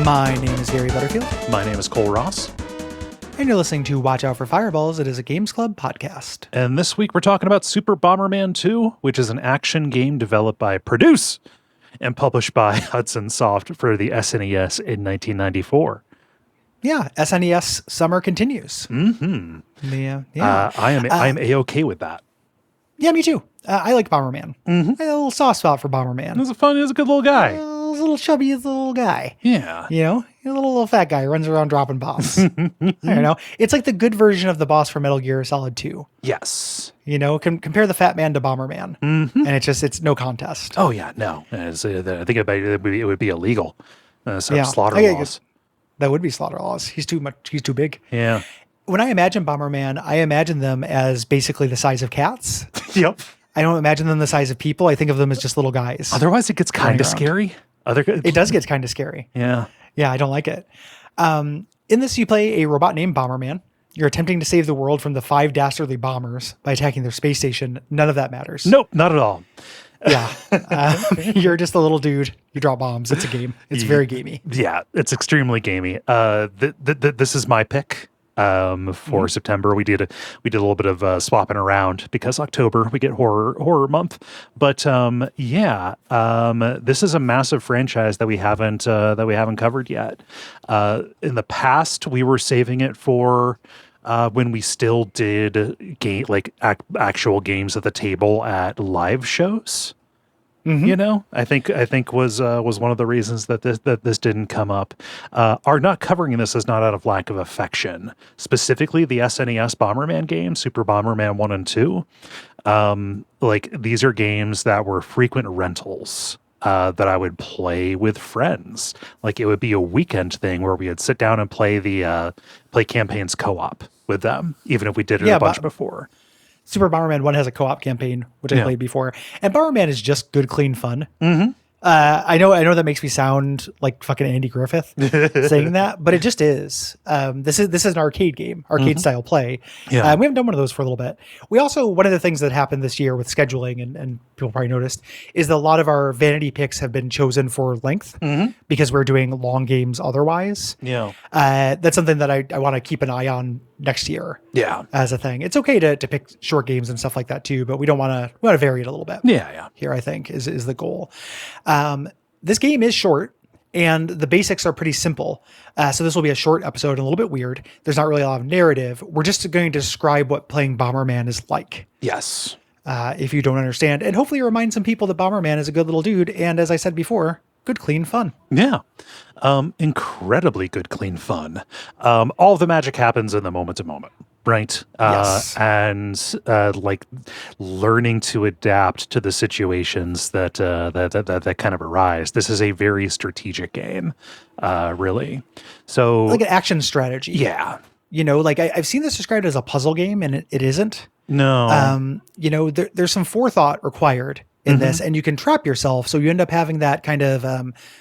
My name is Gary Butterfield. My name is Cole Ross. And you're listening to Watch Out for Fireballs. It is a Games Club podcast. And this week we're talking about Super Bomberman 2, which is an action game developed by Produce and published by Hudson Soft for the SNES in 1994. Yeah, SNES summer continues. Mm-hmm. Yeah. I am A-okay with that. Yeah, me too. I like Bomberman. Mm-hmm. I have a little soft spot for Bomberman. He's a good little guy. He's a little chubby, he's a little guy. Yeah. You know, he's a little fat guy who runs around dropping bombs. I don't know. It's like the good version of the boss for Metal Gear Solid 2. Yes. You know, compare the fat man to Bomberman. Mm-hmm. And it's no contest. Oh, yeah, no. I think it would be illegal. Slaughter Okay, laws. That would be slaughter laws. He's too big. Yeah. When I imagine Bomberman, I imagine them as basically the size of cats. Yep. I don't imagine them the size of people. I think of them as just little guys. Otherwise, it gets kind of scary. It does get kind of scary. Yeah. Yeah, I don't like it. In this, you play a robot named Bomberman. You're attempting to save the world from the 5 dastardly bombers by attacking their space station. None of that matters. Nope, not at all. Yeah. You're just a little dude. You drop bombs. It's a game. It's very gamey. Yeah, it's extremely gamey. This is my pick. For September, we did a little bit of swapping around because October we get horror month. But this is a massive franchise that we haven't covered yet. In the past, we were saving it for when we still did actual games at the table at live shows. Mm-hmm. You know, I think was one of the reasons that this didn't come up. Our not covering this is not out of lack of affection. Specifically, the SNES Bomberman game, Super Bomberman 1 and 2. These are games that were frequent rentals that I would play with friends. Like it would be a weekend thing where we would sit down and play campaigns co-op with them, even if we did it a bunch before. Super Bomberman 1 has a co-op campaign, which I played before. And Bomberman is just good, clean fun. Mm-hmm. I know that makes me sound like fucking Andy Griffith saying that, but it just is. This is an arcade game, style play. Yeah. We haven't done one of those for a little bit. We also, one of the things that happened this year with scheduling, and people probably noticed, is that a lot of our vanity picks have been chosen for length because we're doing long games otherwise. Yeah. That's something that I want to keep an eye on next year. Yeah. As a thing. It's okay to pick short games and stuff like that too, but we want to vary it a little bit. Yeah. Here, I think, is the goal. This game is short and the basics are pretty simple. So this will be a short episode and a little bit weird. There's not really a lot of narrative. We're just going to describe what playing Bomberman is like. Yes. If you don't understand, and hopefully remind some people that Bomberman is a good little dude. And as I said before, good, clean fun. Yeah. Incredibly good, clean fun. All of the magic happens in the moment to moment. Right. Yes. And learning to adapt to the situations that kind of arise. This is a very strategic game, really. So like an action strategy. Yeah. You know, like I've seen this described as a puzzle game, and it isn't. No. There's some forethought required in this, and you can trap yourself. So you end up having that kind of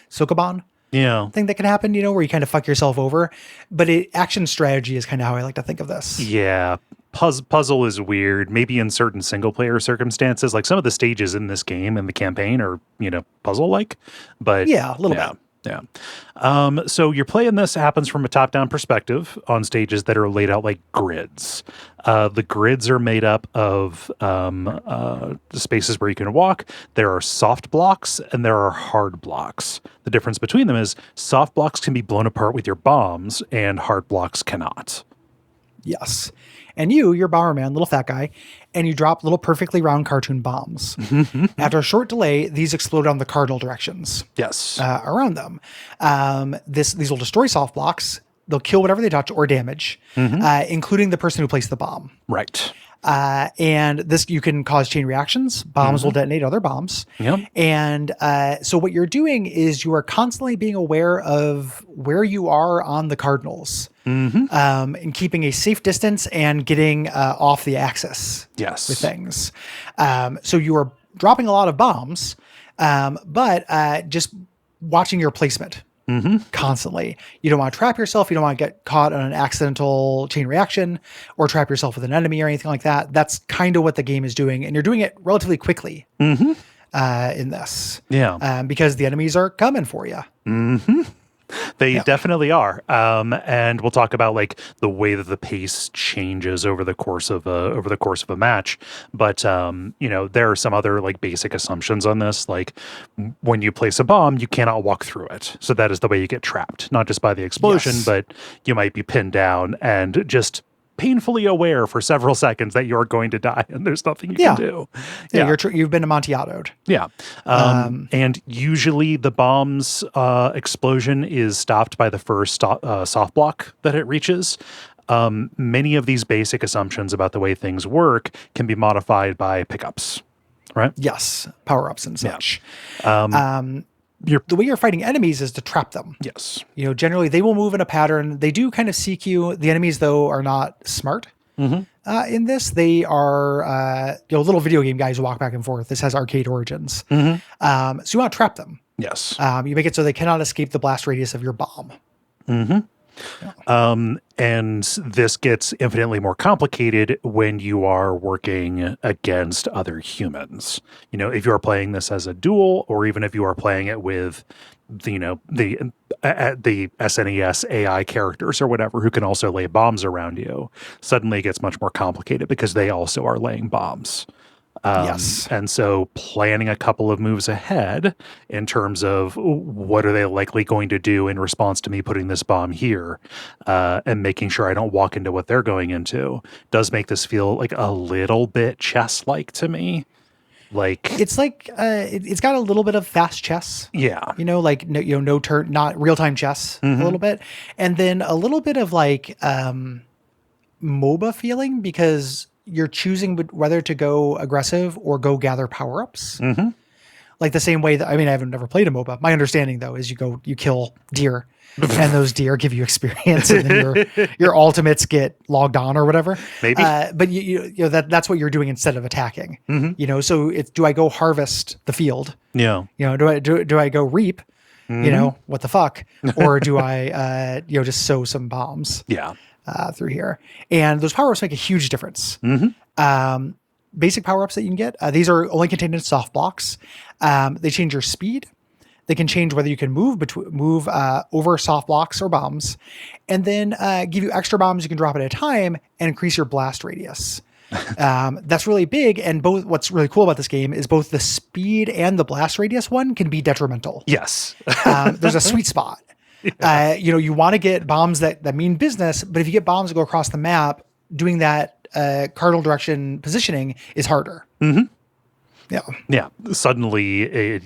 Sokoban thing that can happen, where you kind of fuck yourself over. But action strategy is kind of how I like to think of this. Yeah. Puzzle is weird. Maybe in certain single player circumstances, like some of the stages in this game and the campaign are, puzzle like, but yeah, a little bit. Yeah. So your play in this happens from a top-down perspective on stages that are laid out like grids. The grids are made up of the spaces where you can walk. There are soft blocks and there are hard blocks. The difference between them is soft blocks can be blown apart with your bombs and hard blocks cannot. Yes. And you're Bomberman, little fat guy, and you drop little perfectly round cartoon bombs. After a short delay, these explode on the cardinal directions. Yes. Around them. These will destroy soft blocks. They'll kill whatever they touch or damage, including the person who placed the bomb. Right. And this, you can cause chain reactions. Bombs will detonate other bombs. Yep. And so what you're doing is you are constantly being aware of where you are on the cardinals, and keeping a safe distance and getting off the axis. Yes. With things. So you are dropping a lot of bombs, but just watching your placement. Constantly. You don't want to trap yourself. You don't want to get caught on an accidental chain reaction or trap yourself with an enemy or anything like that. That's kind of what the game is doing. And you're doing it relatively quickly in this. Yeah. Because the enemies are coming for you. They definitely are. And we'll talk about like the way that the pace changes over the course of a match. But you know, there are some other like basic assumptions on this. Like when you place a bomb, you cannot walk through it. So that is the way you get trapped, not just by the explosion, but you might be pinned down and just painfully aware for several seconds that you're going to die and there's nothing you can do. You've been Amontillatoed. Yeah. And usually the bomb's explosion is stopped by the first soft block that it reaches. Many of these basic assumptions about the way things work can be modified by pickups, right? Yes. Power-ups and such. The way you're fighting enemies is to trap them. Yes. You know, generally they will move in a pattern. They do kind of seek you. The enemies, though, are not smart. In this, they are little video game guys who walk back and forth. This has arcade origins. So you want to trap them. Yes. You make it so they cannot escape the blast radius of your bomb. And this gets infinitely more complicated when you are working against other humans. You know, if you are playing this as a duel, or even if you are playing it with, the SNES AI characters or whatever, who can also lay bombs around you, suddenly it gets much more complicated because they also are laying bombs. And so planning a couple of moves ahead in terms of what are they likely going to do in response to me putting this bomb here, and making sure I don't walk into what they're going into, does make this feel like a little bit chess-like to me. Like it's like it's got a little bit of fast chess. Yeah. You know, like no turn, not real-time chess a little bit. And then a little bit of like MOBA feeling, because you're choosing whether to go aggressive or go gather power-ups. Like the same way that, I mean, I haven't never played a MOBA. My understanding though is you kill deer and those deer give you experience, and then your ultimates get logged on or whatever. Maybe. But you know that's what you're doing instead of attacking. You know, so do I go harvest the field? Yeah. You know, do I go reap? You know, what the fuck? Or do I just sow some bombs? Yeah. Through here. And those power-ups make a huge difference. Basic power-ups that you can get, these are only contained in soft blocks. They change your speed. They can change whether you can move over soft blocks or bombs, and then give you extra bombs you can drop at a time and increase your blast radius. That's really big. And what's really cool about this game is both the speed and the blast radius one can be detrimental. Yes. There's a sweet spot. You want to get bombs that mean business, but if you get bombs that go across the map, doing that cardinal direction positioning is harder. Yeah. Suddenly,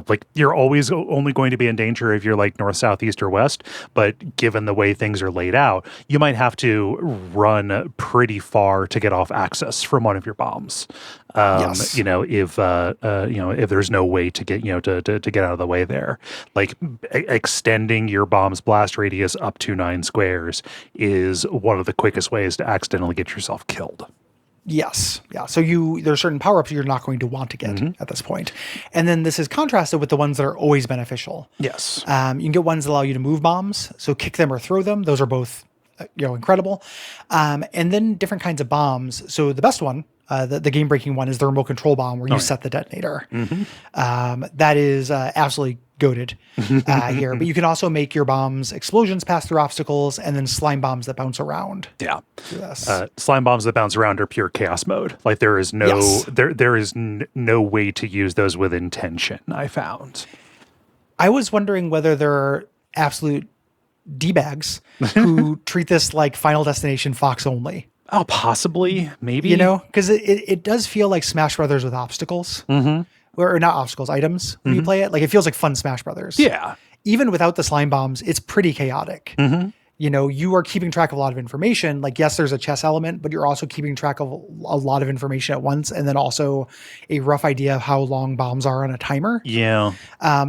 like you're always only going to be in danger if you're like north, south, east, or west. But given the way things are laid out, you might have to run pretty far to get off axis from one of your bombs. Yes. If there's no way to get to get out of the way there, like extending your bomb's blast radius up to 9 squares is one of the quickest ways to accidentally get yourself killed. Yes. Yeah. So there's certain power-ups you're not going to want to get at this point. And then this is contrasted with the ones that are always beneficial. Yes. You can get ones that allow you to move bombs. So kick them or throw them. Those are both, incredible. And then different kinds of bombs. So the best one, the game-breaking one, is the remote control bomb where you set the detonator. That is absolutely goated here. But you can also make your bombs explosions pass through obstacles, and then slime bombs that bounce around. Yeah. Slime bombs that bounce around are pure chaos mode. Like there is no way to use those with intention, I found. I was wondering whether there are absolute D-bags who treat this like Final Destination Fox only. Oh, possibly, maybe. You know, because it does feel like Smash Brothers with obstacles. Or not obstacles, items when you play it. Like, it feels like fun Smash Brothers. Yeah. Even without the slime bombs, it's pretty chaotic. You know, you are keeping track of a lot of information. Like, yes, there's a chess element, but you're also keeping track of a lot of information at once. And then also a rough idea of how long bombs are on a timer. Yeah.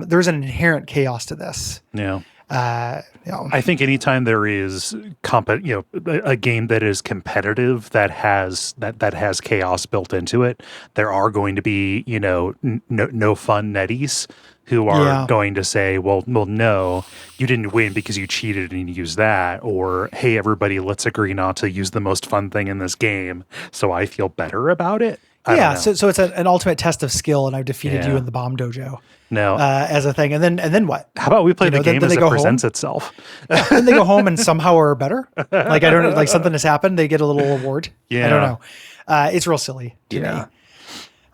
There's an inherent chaos to this. Yeah. You know. I think anytime there is a game that is competitive that has chaos built into it, there are going to be, no fun netties who are going to say, well, no, you didn't win because you cheated and you used that. Or, hey, everybody, let's agree not to use the most fun thing in this game so I feel better about it. So it's an ultimate test of skill, and I've defeated you in the bomb dojo. No, as a thing, and then what? How about we play the game as it presents itself? Then they go home and somehow are better. Like, I don't know, like something has happened. They get a little award. Yeah, I don't know. It's real silly to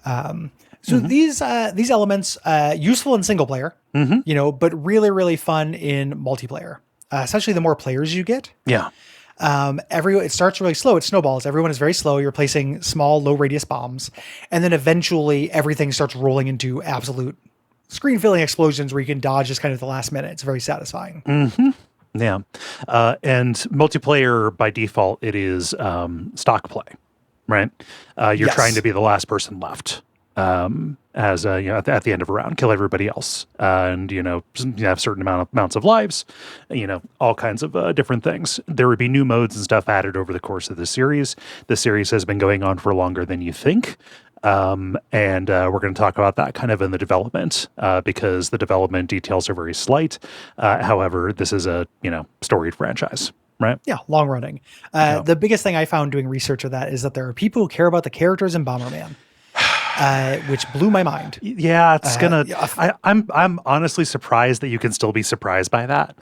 me. So these elements useful in single player, but really really fun in multiplayer. Especially the more players you get. Yeah. It starts really slow. It snowballs. Everyone is very slow. You're placing small, low radius bombs. And then eventually everything starts rolling into absolute screen filling explosions where you can dodge just kind of the last minute. It's very satisfying. Yeah. And multiplayer by default, it is stock play, right? You're trying to be the last person left. At the end of a round, kill everybody else, and you have certain amounts of lives, all kinds of different things. There would be new modes and stuff added over the course of the series. The series has been going on for longer than you think, and we're going to talk about that kind of in the development because the development details are very slight. However, this is a storied franchise. Right. Yeah, long running. The biggest thing I found doing research of that is that there are people who care about the characters in Bomberman. Which blew my mind. Yeah, it's gonna. I'm honestly surprised that you can still be surprised by that.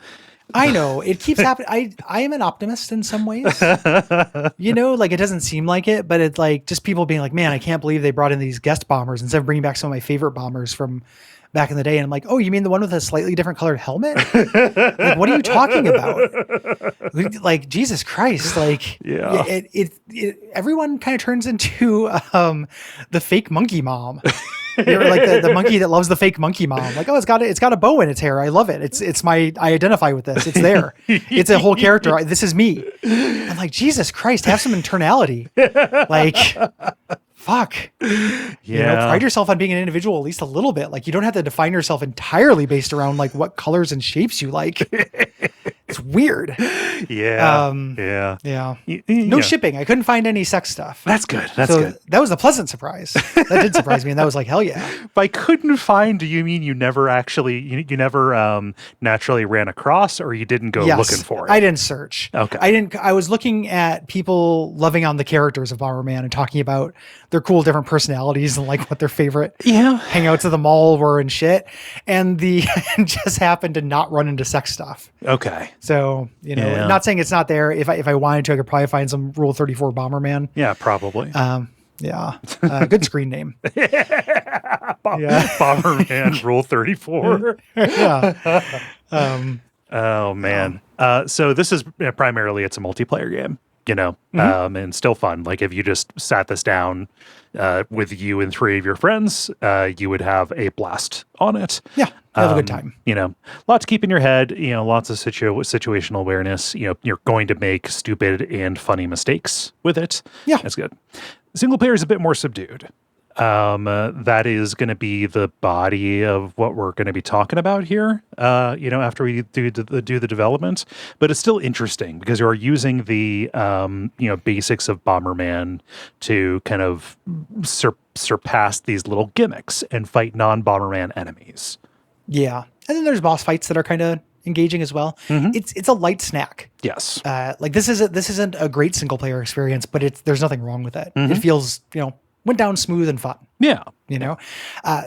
I know it keeps happening. I am an optimist in some ways. Like, it doesn't seem like it, but it's like just people being like, "Man, I can't believe they brought in these guest bombers instead of bringing back some of my favorite bombers from back in the day." And I'm like, "Oh, you mean the one with a slightly different colored helmet? Like, what are you talking about? Like, Jesus Christ! Like, everyone kind of turns into the fake monkey mom." Like the monkey that loves the fake monkey mom. Like, oh, it's got a bow in its hair. I love it. I identify with this. It's there. It's a whole character. This is me. I'm like, Jesus Christ, have some internality. Like, fuck. Pride yourself on being an individual at least a little bit. Like, you don't have to define yourself entirely based around like what colors and shapes you like. It's weird. Yeah. No shipping. I couldn't find any sex stuff. That's good. That's good. That was a pleasant surprise. That did surprise me. And that was like, hell yeah. By couldn't find, do you mean you never actually, you never naturally ran across, or you didn't go looking for it? I didn't search. Okay. I was looking at people loving on the characters of Bomberman and talking about their cool different personalities and like what their favorite hangouts at the mall were and shit. And just happened to not run into sex stuff. Okay. So, not saying it's not there. If I wanted to, I could probably find some Rule 34 Bomberman. Yeah, probably. Good screen name. Bomberman Rule 34. Oh man. So this is primarily, it's a multiplayer game, and still fun. Like, if you just sat this down with you and 3 of your friends, you would have a blast on it. Yeah, have a good time. Lots to keep in your head, lots of situational awareness. You're going to make stupid and funny mistakes with it. Yeah. That's good. Single player is a bit more subdued. That is going to be the body of what we're going to be talking about here, after we do the development. But it's still interesting because you are using the, basics of Bomberman to kind of surpass these little gimmicks and fight non-Bomberman enemies. Yeah. And then there's boss fights that are kind of engaging as well. It's a light snack. Yes. Like, this isn't a great single player experience, but there's nothing wrong with it. It feels, went down smooth and fun. Yeah.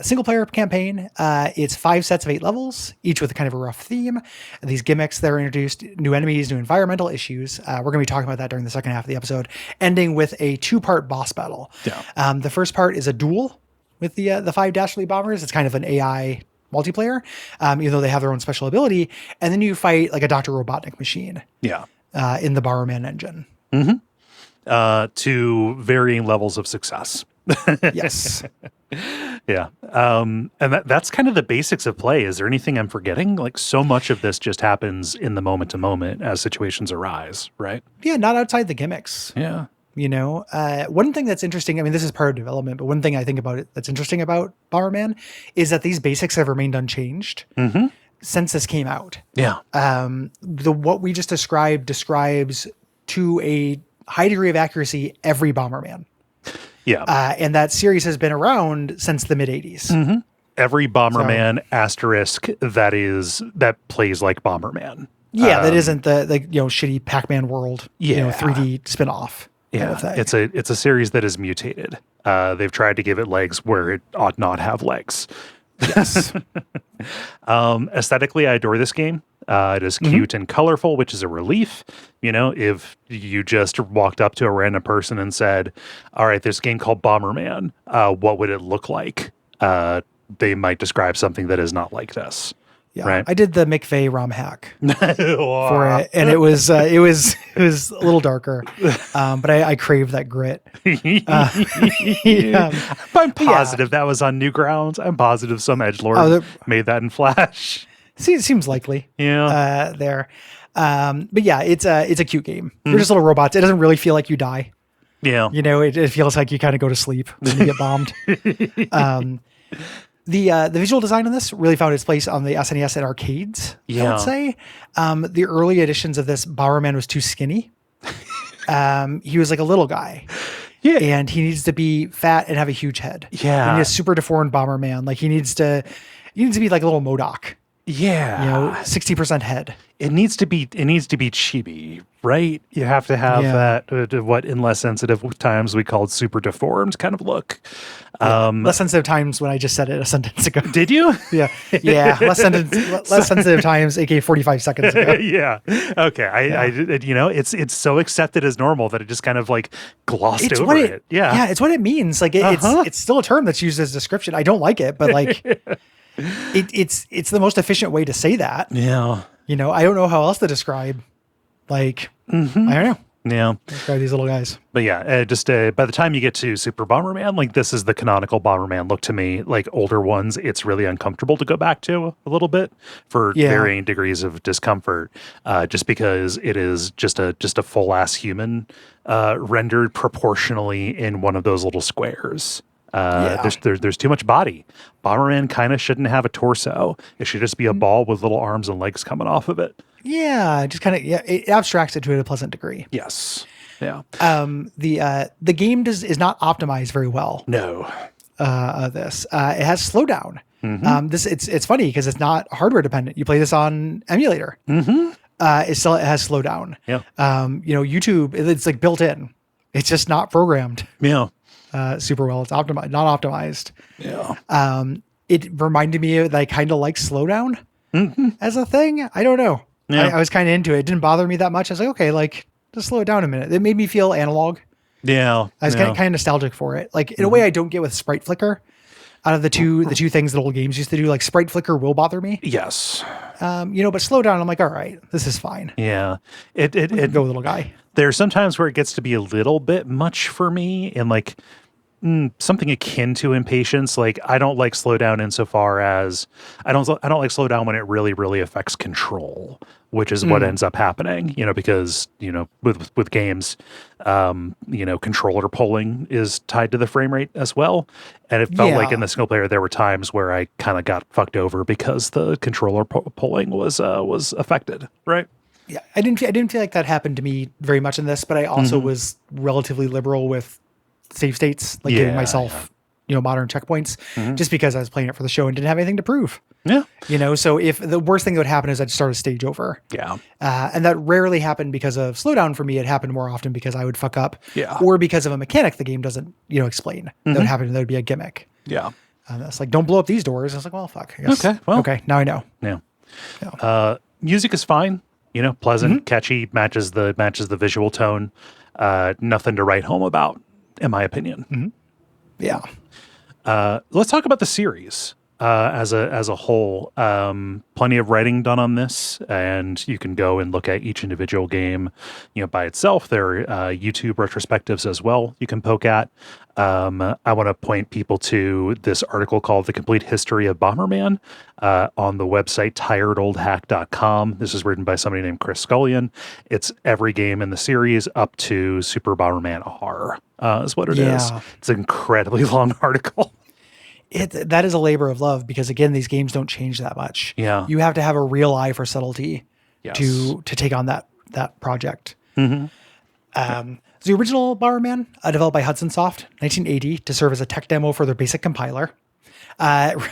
Single player campaign. It's 5 sets of 8 levels, each with kind of a rough theme. And these gimmicks that are introduced, new enemies, new environmental issues. We're going to be talking about that during the second half of the episode, ending with a 2-part boss battle. Yeah. The first part is a duel with the 5 Dastardly bombers. It's kind of an AI multiplayer, even though they have their own special ability. And then you fight like a Dr. Robotnik machine. Yeah. In the Bomberman engine. To varying levels of success. Yes. Yeah. And that's kind of the basics of play. Is there anything I'm forgetting? Like, so much of this just happens in the moment to moment as situations arise, right? Yeah, not outside the gimmicks. Yeah. You know, one thing that's interesting, I mean, this is part of development, but one thing I think about it that's interesting about Bomberman is that these basics have remained unchanged since this came out. Yeah. What we just describes to a high degree of accuracy every Bomberman. Yeah. And that series has been around since the mid 80s. Every Bomberman asterisk that plays like Bomberman. Yeah, that isn't the shitty Pac-Man world, 3D spin-off. Yeah, it's a series that is mutated. They've tried to give it legs where it ought not have legs. Yes. Aesthetically, I adore this game. It is cute and colorful, which is a relief. You know, if you just walked up to a random person and said, all right, there's a game called Bomberman, what would it look like? They might describe something that is not like this. Yeah, right? I did the McVeigh ROM hack for it, and it was a little darker, but I crave that grit. I'm positive that was on Newgrounds. I'm positive some edgelord made that in Flash. See, it seems likely. Yeah, there. But yeah, it's a cute game. You're just little robots. It doesn't really feel like you die. Yeah, you know, it feels like you kind of go to sleep when you get bombed. The visual design on this really found its place on the SNES and arcades, I would say. The early editions of this, Bomberman was too skinny. He was like a little guy. Yeah. And he needs to be fat and have a huge head. Yeah. He needs a super deformed Bomberman. Like he needs to be like a little MODOK. Yeah. You know, 60% head. It needs to be chibi, right? You have to have that, what in less sensitive times we called super deformed kind of look. Less sensitive times when I just said it a sentence ago. Did you? Yeah. Yeah. Less sensitive times, aka 45 seconds ago. Yeah. Okay. I it's so accepted as normal that it just kind of like glossed over it. Yeah. Yeah. It's what it means. Like it's still a term that's used as description. I don't like it, but like it's the most efficient way to say that. Yeah. You know, I don't know how else to describe, like, I don't know. Yeah. Describe these little guys. But yeah, just by the time you get to Super Bomberman, like this is the canonical Bomberman look to me. Like older ones, it's really uncomfortable to go back to a little bit for varying degrees of discomfort, just because it is just a full ass human rendered proportionally in one of those little squares. There's too much body. Bomberman kind of shouldn't have a torso. It should just be a ball with little arms and legs coming off of it. Yeah, just kind of it abstracts it to a pleasant degree. Yes. Yeah. The game is not optimized very well. No. This it has slowdown. It's funny because it's not hardware dependent. You play this on emulator. It has slowdown. Yeah. YouTube, it's like built in. It's just not programmed. Yeah. Super well. It's not optimized. Yeah. It reminded me of I kind of like slowdown as a thing. I don't know. Yeah. I was kind of into it. It didn't bother me that much. I was like, okay, like just slow it down a minute. It made me feel analog. Yeah. I was kind of nostalgic for it. Like in a way I don't get with sprite flicker. Out of the two things that old games used to do, like sprite flicker will bother me. Yes. But slow down. I'm like, all right, this is fine. Yeah. It go little guy. There's sometimes where it gets to be a little bit much for me and like something akin to impatience. Like I don't like slowdown insofar as I don't like slowdown when it really, really affects control, which is what ends up happening, because, with games, controller polling is tied to the frame rate as well. And it felt like in the single player, there were times where I kind of got fucked over because the controller polling was affected. Right. Yeah. I didn't feel like that happened to me very much in this, but I also was relatively liberal with save states, like giving myself, modern checkpoints just because I was playing it for the show and didn't have anything to prove. Yeah. So if the worst thing that would happen is I'd start a stage over. Yeah. And that rarely happened because of slowdown for me. It happened more often because I would fuck up. Yeah. Or because of a mechanic the game doesn't, explain. That would happen. That would be a gimmick. Yeah. And that's like, don't blow up these doors. I was like, well, fuck. I guess. Okay. Well. Okay. Now I know. Yeah. Music is fine. Pleasant, catchy, matches the visual tone. Nothing to write home about, in my opinion. Yeah. Let's talk about the series. as a whole. Plenty of writing done on this, and you can go and look at each individual game, by itself. There are YouTube retrospectives as well you can poke at. I want to point people to this article called "The Complete History of Bomberman" on the website tiredoldhack.com. This is written by somebody named Chris Scullion. It's every game in the series up to Super Bomberman R, is what it is. It's an incredibly long article. That is a labor of love because, again, these games don't change that much. Yeah. You have to have a real eye for subtlety Yes. to take on that project. Mm-hmm. The original Bomberman, developed by Hudson Soft, 1980, to serve as a tech demo for their basic compiler.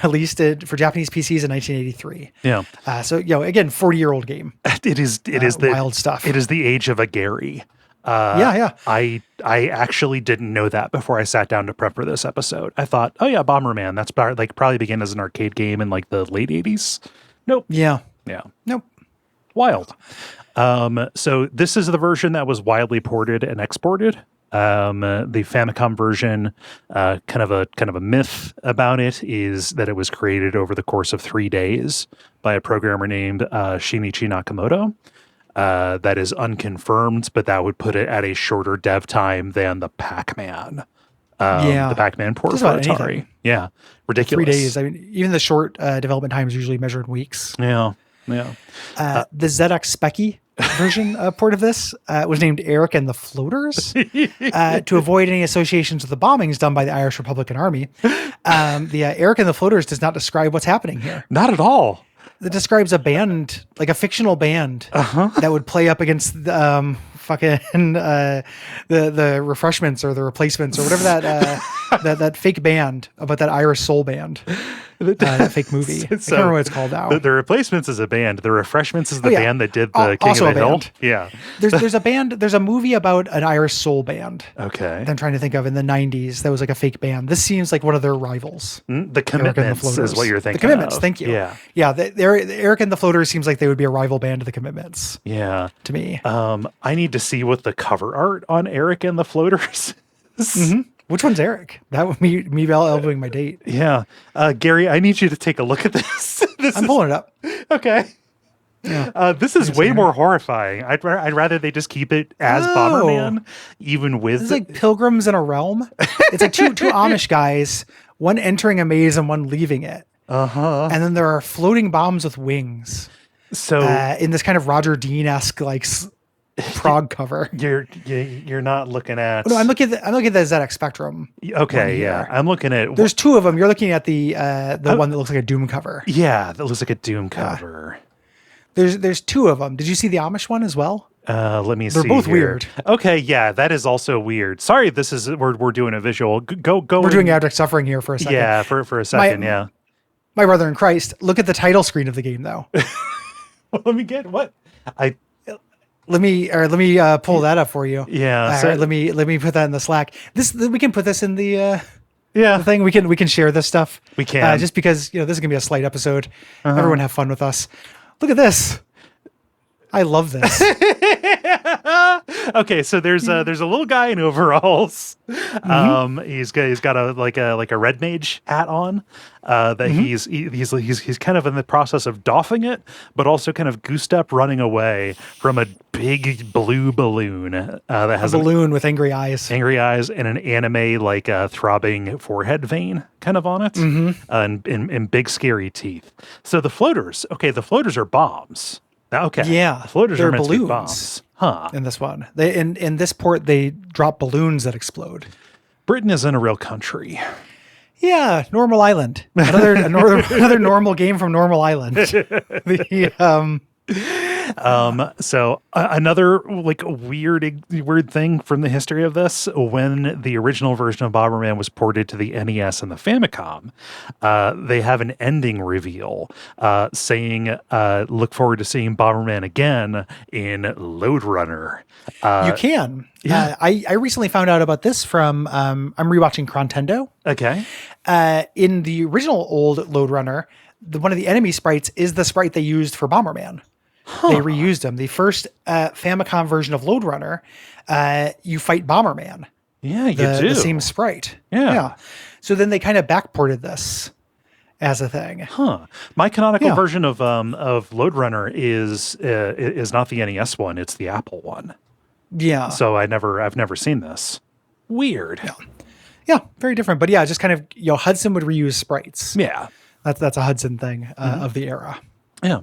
Released it for Japanese PCs in 1983. Yeah. So, again, 40-year-old game. It is the wild stuff. It is the age of a Gary. Yeah. I actually didn't know that before I sat down to prep for this episode. I thought, oh yeah, Bomberman. That's probably began as an arcade game in like the late 80s. Nope. Yeah. Nope. Wild. So this is the version that was widely ported and exported. The Famicom version, kind of a myth about it is that it was created over the course of 3 days by a programmer named Shinichi Nakamoto. That is unconfirmed, but that would put it at a shorter dev time than the Pac-Man. The Pac-Man port for Atari. Anything. Yeah, ridiculous. 3 days. I mean, even the short development time is usually measured in weeks. Yeah. The ZX Speccy version port of this was named Eric and the Floaters to avoid any associations with the bombings done by the Irish Republican Army. The Eric and the Floaters does not describe what's happening here. Not at all. It describes a band, like a fictional band that would play up against the refreshments or the replacements or whatever that fake band about that Irish soul band. That fake movie. I can't remember what it's called now. The Replacements is a band. The Refreshments is the band that did the King also of the Hill. Band. Yeah. There's a band. There's a movie about an Irish soul band. Okay. That I'm trying to think of in the 90s. That was like a fake band. This seems like one of their rivals. The Commitments is what you're thinking. The Commitments. Of. Thank you. Yeah. Yeah. The Eric and the Floaters seems like they would be a rival band to the Commitments. Yeah. To me. I need to see what the cover art on Eric and the Floaters is. Mm-hmm. Which one's Eric? That would be me elbowing my date. Yeah. Gary, I need you to take a look at this. I'm pulling it up. Okay. Yeah. This is way more horrifying. I'd rather they just keep it as Bomberman, even with... It's like Pilgrims in a Realm. It's like two Amish guys, one entering a maze and one leaving it. Uh-huh. And then there are floating bombs with wings. So in this kind of Roger Dean-esque like prog cover. You're not looking at... No, I'm looking at the ZX Spectrum. Okay, yeah. I'm looking at... There's two of them. You're looking at the one that looks like a Doom cover. Yeah, that looks like a Doom cover. There's two of them. Did you see the Amish one as well? Let me see. They're both here. weird. Okay, yeah, that is also weird. Sorry, we're doing a visual. Go. We're doing abject suffering here for a second. Yeah, for a second, yeah. My brother in Christ, look at the title screen of the game though. Well, let me get what Let me pull that up for you. Yeah. So, let me put that in the Slack. We can put this in the the thing. We can share this stuff. We can just because this is gonna be a slight episode. Everyone have fun with us. Look at this. I love this. Okay, so there's a little guy in overalls. He's got a red mage hat on. That he's kind of in the process of doffing it, but also kind of goosed up running away from a big blue balloon that has a balloon with angry eyes and an anime throbbing forehead vein kind of on it, and big scary teeth. So the floaters are bombs. Okay. Yeah. The floaters they're are meant balloons. to be bombs. Huh. In this one. In this port they drop balloons that explode. Britain isn't a real country. Yeah, Normal Island. Another normal game from Normal Island. So another weird thing from the history of this, when the original version of Bomberman was ported to the NES and the Famicom, they have an ending reveal saying, look forward to seeing Bomberman again in Lode Runner. You can. Yeah. I recently found out about this from, I'm rewatching Crontendo. Okay. In the original old Lode Runner, one of the enemy sprites is the sprite they used for Bomberman. They reused them. The first Famicom version of Lode Runner, you fight Bomberman. Yeah, you do. The same sprite. Yeah. So then they kind of backported this as a thing. Huh. My canonical version of Lode Runner is not the NES one; it's the Apple one. Yeah. So I've never seen this. Weird. Yeah, very different. But yeah, just kind of, Hudson would reuse sprites. Yeah. That's a Hudson thing of the era. Yeah.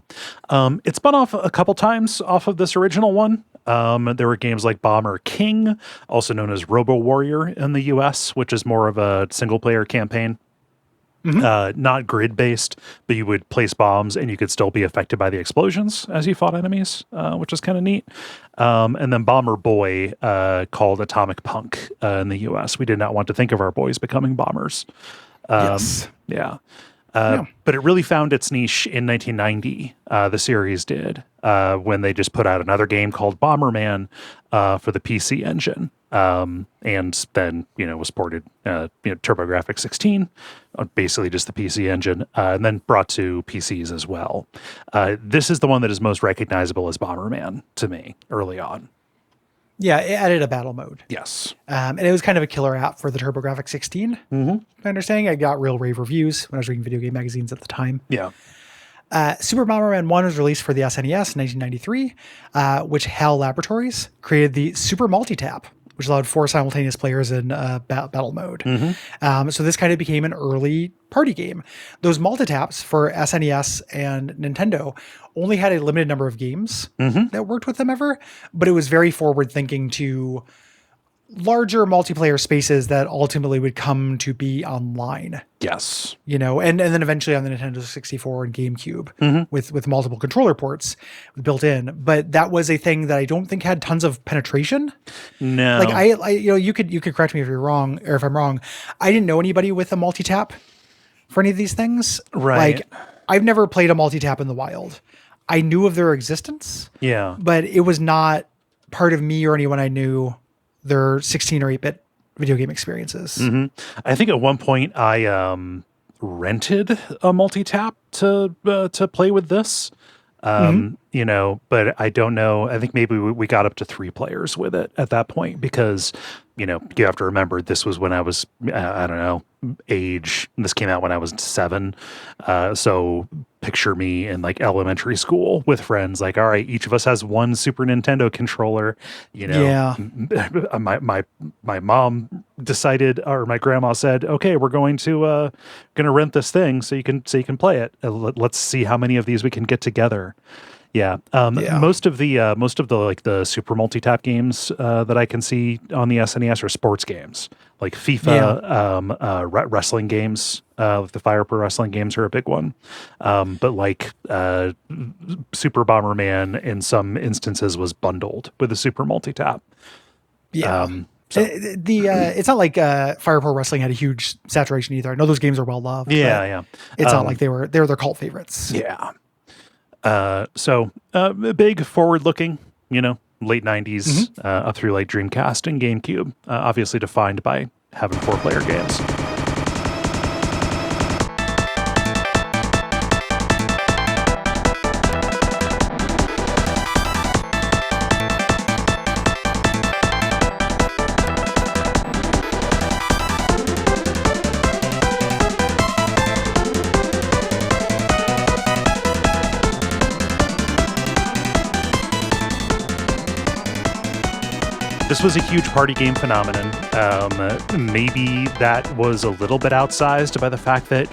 It spun off a couple times off of this original one. There were games like Bomber King, also known as Robo Warrior in the US, which is more of a single player campaign. Not grid based, but you would place bombs and you could still be affected by the explosions as you fought enemies, which is kind of neat. And then Bomber Boy, called Atomic Punk in the US. We did not want to think of our boys becoming bombers. Yes. Yeah. But it really found its niche in 1990. The series did, when they just put out another game called Bomberman for the PC Engine, and then was ported TurboGrafx 16, basically just the PC Engine, and then brought to PCs as well. This is the one that is most recognizable as Bomberman to me early on. Yeah, it added a battle mode. Yes. And it was kind of a killer app for the TurboGrafx 16. My understanding, I got real rave reviews when I was reading video game magazines at the time. Yeah. Super Bomberman 1 was released for the SNES in 1993, which HAL Laboratories created the Super Multitap, which allowed 4 simultaneous players in battle mode. So this kind of became an early party game. Those multitaps for SNES and Nintendo only had a limited number of games that worked with them ever, but it was very forward thinking to larger multiplayer spaces that ultimately would come to be online. Yes. And then eventually on the Nintendo 64 and GameCube with multiple controller ports built in. But that was a thing that I don't think had tons of penetration. No. Like I you could correct me if you're wrong, or if I'm wrong. I didn't know anybody with a multi-tap for any of these things. Right. Like I've never played a multi-tap in the wild. I knew of their existence. Yeah. But it was not part of me or anyone I knew their 16 or 8-bit video game experiences. I think at one point I rented a multi-tap to play with this. But I don't know. I think maybe we got up to 3 players with it at that point because, you have to remember this was when I was, I don't know, this came out when I was 7. So picture me in like elementary school with friends, like, all right, each of us has one Super Nintendo controller, Yeah. My mom decided, or my grandma said, okay, we're going to rent this thing so you can play it. Let's see how many of these we can get together. Yeah. Most of the like the super multi-tap games that I can see on the SNES are sports games like FIFA, wrestling games. The Fire Pro wrestling games are a big one. But like Super Bomberman in some instances was bundled with a super multi-tap. Yeah. It's not like Fire Pro Wrestling had a huge saturation either. I know those games are well loved. Yeah. It's not like they were their cult favorites. Yeah. So big forward looking, late 90s, up through like Dreamcast and GameCube, obviously defined by having 4-player games. This was a huge party game phenomenon. Maybe that was a little bit outsized by the fact that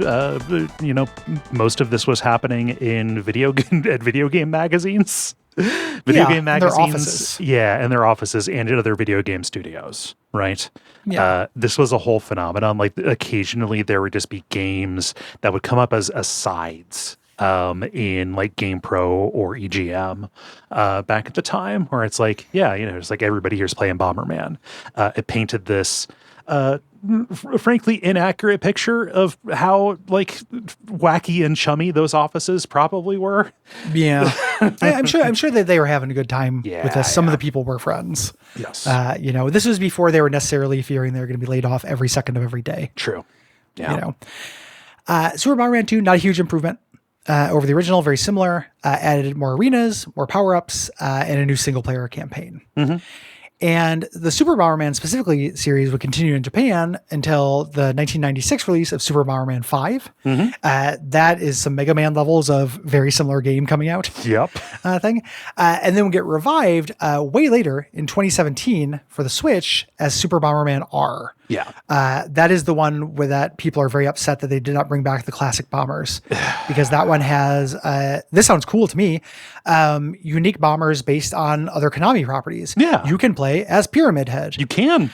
most of this was happening in video game magazines. Game magazines, their offices. And their offices and in other video game studios, right? Yeah. This was a whole phenomenon. Like occasionally there would just be games that would come up as sides in like GamePro or EGM back at the time, where it's like, it's like everybody here's playing Bomberman. It painted this frankly inaccurate picture of how like wacky and chummy those offices probably were. Yeah. I'm sure that they were having a good time with this. Some of the people were friends. Yes. This was before they were necessarily fearing they were going to be laid off every second of every day. True. Yeah. Super Bomberman 2, not a huge improvement over the original, very similar, added more arenas, more power-ups, and a new single-player campaign. And the Super Bomberman specifically series would continue in Japan until the 1996 release of Super Bomberman 5. That is some Mega Man levels of very similar game coming out. Yep. Thing. And then would get revived way later in 2017 for the Switch as Super Bomberman R. Yeah. That is the one where that people are very upset that they did not bring back the classic bombers because that one has, this sounds cool to me, unique bombers based on other Konami properties. Yeah. You can play as Pyramid Head. You can.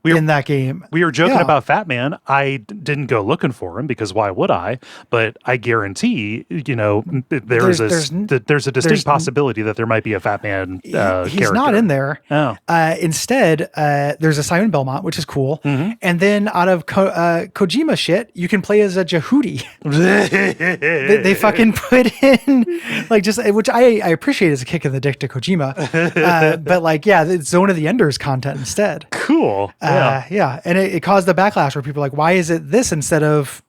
In that game. We were joking about Fat Man. I didn't go looking for him because why would I? But I guarantee, there's a distinct possibility that there might be a Fat Man He's character. not in there. Oh. Instead, there's a Simon Belmont, which is cool. And then out of Kojima shit, you can play as a Jehudi. they fucking put in which I appreciate as a kick in the dick to Kojima. But it's Zone of the Enders content instead. Cool. Yeah. And it caused the backlash where people are like, why is it this instead of,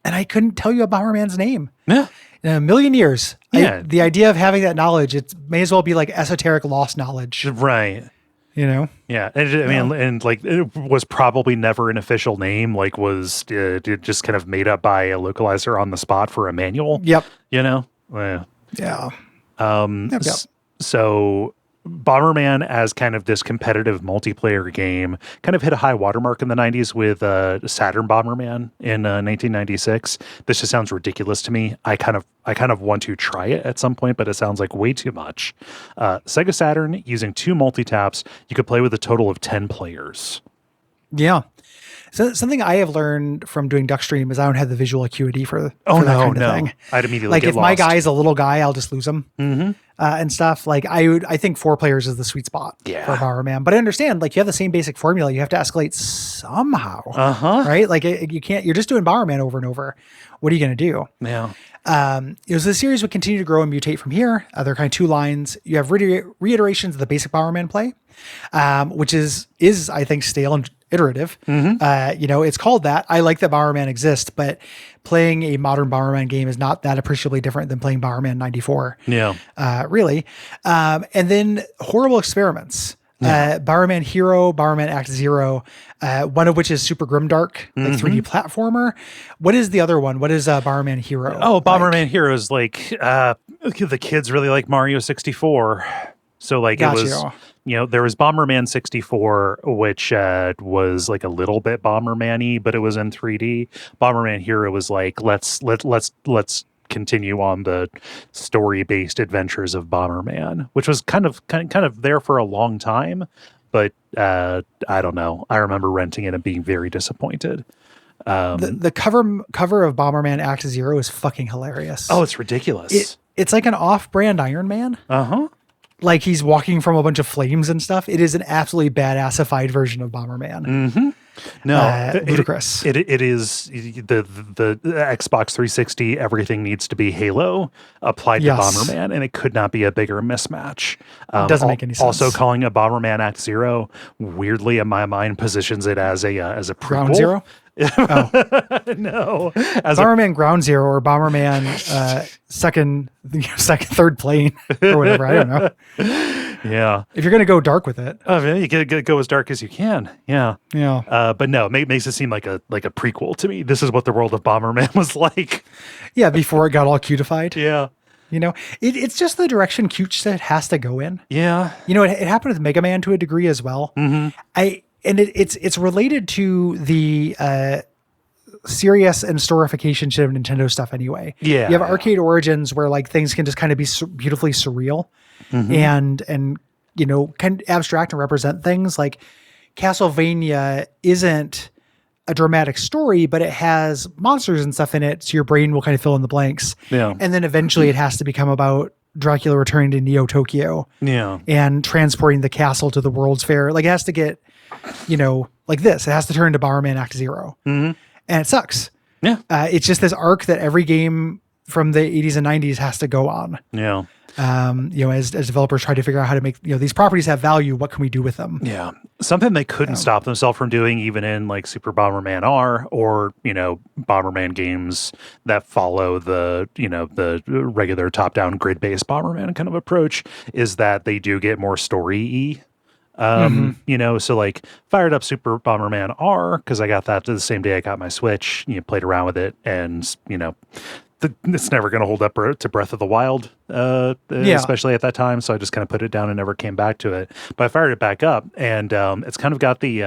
and I couldn't tell you a Bomberman's name. Yeah. In a million years. Yeah. The idea of having that knowledge, it may as well be like esoteric lost knowledge. Right. Yeah. And it was probably never an official name, it just kind of made up by a localizer on the spot for a manual. Yep. Yeah. Yep. So Bomberman as kind of this competitive multiplayer game kind of hit a high watermark in the 90s with Saturn Bomberman in 1996. This just sounds ridiculous to me. I kind of want to try it at some point, but it sounds like way too much. Sega Saturn, using 2 multi-taps, you could play with a total of 10 players. Yeah. So something I have learned from doing Duckstream is I don't have the visual acuity for that kind of thing. I'd immediately get if lost. my guy's a little guy, I'll just lose him and stuff. I think 4 players is the sweet spot for Bomberman. But I understand, you have the same basic formula. You have to escalate somehow, right? You can't. You're just doing Bomberman over and over. What are you going to do? Yeah. The series would continue to grow and mutate from here. There are kind of 2 lines. You have reiterations of the basic Bomberman play, which is I think stale and iterative. It's called that. I like that Bomberman exists, but playing a modern Bomberman game is not that appreciably different than playing Bomberman 94. Yeah. Really. And then horrible experiments. Bomberman Hero, Bomberman Act Zero, one of which is super grimdark, 3D platformer. What is the other one? What is Bomberman Hero? Oh, Bomberman Hero is the kids really like Mario 64. So it was, there was Bomberman 64, which was a little bit Bomberman-y, but it was in 3D. Bomberman Hero was let's continue on the story-based adventures of Bomberman, which was kind of there for a long time, but I don't know. I remember renting it and being very disappointed. The cover of Bomberman Act Zero is fucking hilarious. Oh, it's ridiculous. It's like an off-brand Iron Man. He's walking from a bunch of flames and stuff. It is an absolutely badassified version of Bomberman. No, ludicrous. It is the Xbox 360. Everything needs to be Halo applied to Bomberman, and it could not be a bigger mismatch. It doesn't make any sense. Also, calling a Bomberman Act Zero weirdly in my mind positions it as a prequel. Ground Zero. No, as Bomberman Ground Zero or Bomberman third plane or whatever. I don't know. Yeah, if you're gonna go dark with it, you can go as dark as you can. Yeah. But no, it makes it seem like a prequel to me. This is what the world of Bomberman was like. Yeah, before it got all cutified. Yeah. It's just the direction cute shit has to go in. Yeah. It happened with Mega Man to a degree as well. It's related to the serious and storification shit of Nintendo stuff anyway. Yeah. You have Arcade Origins where things can just kind of be beautifully surreal and kind of abstract and represent things. Like Castlevania isn't a dramatic story, but it has monsters and stuff in it, so your brain will kind of fill in the blanks. Yeah. And then eventually it has to become about Dracula returning to Neo Tokyo. Yeah. And transporting the castle to the World's Fair. It has to get, like this. It has to turn into Bomberman Act Zero. And it sucks. Yeah. It's just this arc that every game from the 80s and 90s has to go on. Yeah. As developers try to figure out how to make, these properties have value. What can we do with them? Yeah. Something they couldn't stop themselves from doing, even in Super Bomberman R or, Bomberman games that follow the regular top-down grid-based Bomberman kind of approach, is that they do get more story-y. So like fired up Super Bomberman R because I got that the same day I got my Switch. Played around with it, and it's never going to hold up to Breath of the Wild, especially at that time. So I just kind of put it down and never came back to it. But I fired it back up, and it's kind of got the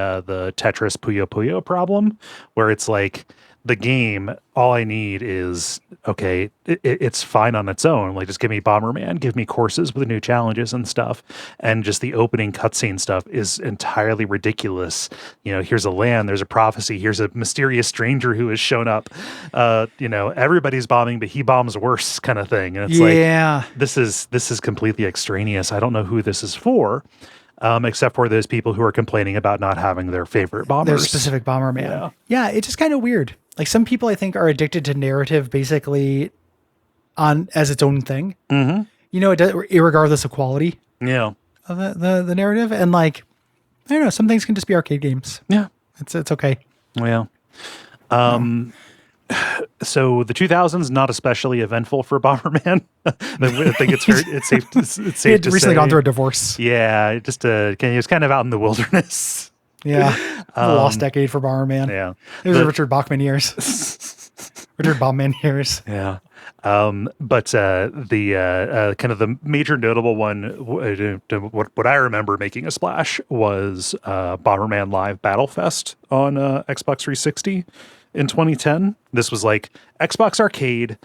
Tetris Puyo Puyo problem, where it's like the game, all I need is, okay, it's fine on its own. Like, just give me Bomberman, give me courses with new challenges and stuff. And just the opening cutscene stuff is entirely ridiculous. Here's a land, there's a prophecy, here's a mysterious stranger who has shown up. Everybody's bombing, but he bombs worse, kind of thing. And it's like, this is completely extraneous. I don't know who this is for. Except for those people who are complaining about not having their favorite bombers. Their specific Bomberman. Yeah, it's just kind of weird. Like, some people, I think, are addicted to narrative basically as its own thing. Mm-hmm. Irregardless of quality. Yeah. Of the narrative. And like, I don't know, some things can just be arcade games. Yeah. It's okay. Yeah. So the 2000s, not especially eventful for Bomberman. I think it's safe to say. It recently gone through a divorce. Yeah, he was kind of out in the wilderness. Yeah, the lost decade for Bomberman. Yeah, it was the Richard Bachman years. Richard Bachman years. Yeah. But the kind of the major notable one, what I remember making a splash was Bomberman Live Battlefest on Xbox 360 in 2010. This was like Xbox Arcade,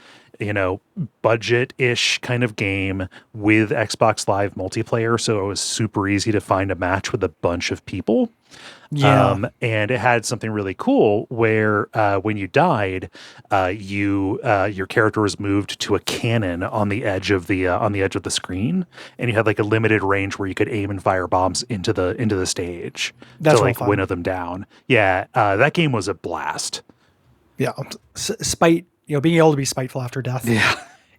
budget-ish kind of game with Xbox Live multiplayer, so it was super easy to find a match with a bunch of people. Yeah. And it had something really cool where when you died, your character was moved to a cannon on the edge of the screen, and you had like a limited range where you could aim and fire bombs into the stage to like winnow them down. Yeah, that game was a blast. Yeah, spite. Being able to be spiteful after death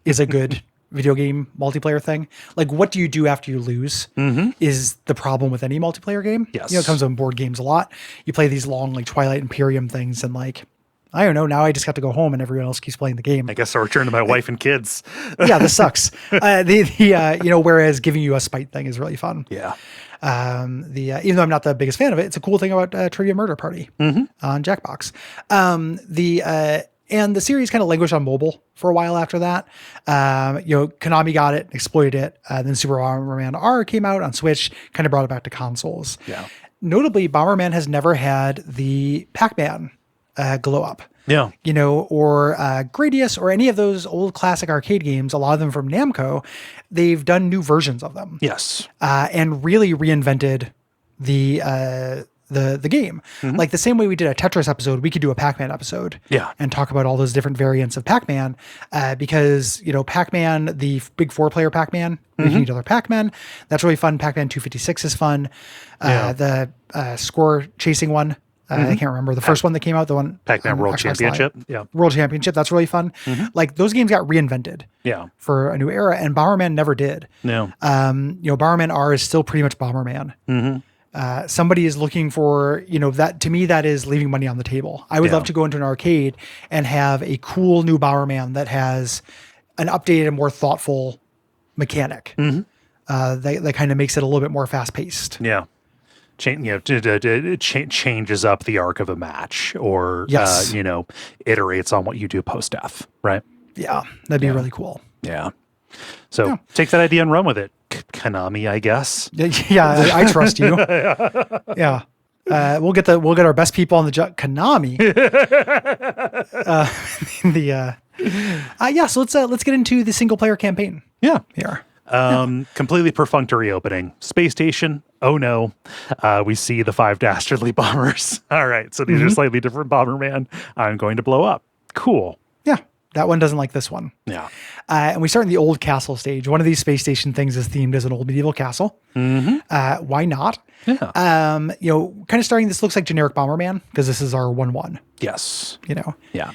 is a good video game multiplayer thing. Like, what do you do after you lose is the problem with any multiplayer game. Yes. It comes on board games a lot. You play these long, like, Twilight Imperium things, and like, I don't know, now I just got to go home and everyone else keeps playing the game. I guess I'll return to my wife and kids. Yeah, this sucks. Whereas giving you a spite thing is really fun. Yeah. Even though I'm not the biggest fan of it, it's a cool thing about Trivia Murder Party on Jackbox. And the series kind of languished on mobile for a while after that. Konami got it, exploited it. Then Super Bomberman R came out on Switch, kind of brought it back to consoles. Yeah. Notably, Bomberman has never had the Pac-Man glow up. Yeah. Or Gradius or any of those old classic arcade games, a lot of them from Namco, they've done new versions of them. Yes. And really reinvented the game. Like the same way we did a Tetris episode, we could do a Pac-Man episode. Yeah. And talk about all those different variants of Pac-Man. Because, Pac-Man, the big 4-player Pac-Man, you need other Pac-Man. That's really fun. Pac-Man 256 is fun. The score chasing one. I can't remember the first one that came out. The one Pac-Man World Championship. Yeah, World Championship. That's really fun. Like those games got reinvented. Yeah, for a new era, and Bomberman never did. No. Bomberman R is still pretty much Bomberman. Somebody is looking for that. To me, that is leaving money on the table. I would love to go into an arcade and have a cool new Bomberman that has an updated and more thoughtful mechanic. That kind of makes it a little bit more fast paced. Yeah. It changes up the arc of a match, or iterates on what you do post death, right? Yeah, that'd be really cool. Yeah. So take that idea and run with it, Konami, I guess. Yeah, I trust you. Yeah. We'll get our best people on the Konami. So let's get into the single player campaign. Yeah. Here. Completely perfunctory opening. Space station. Oh no. We see the 5 dastardly bombers. All right. So these are slightly different Bomberman. I'm going to blow up. Cool. Yeah. That one doesn't like this one. Yeah. And we start in the old castle stage. One of these space station things is themed as an old medieval castle. Why not? Yeah. Kind of starting, this looks like generic Bomberman because this is our 1-1. Yes. Yeah.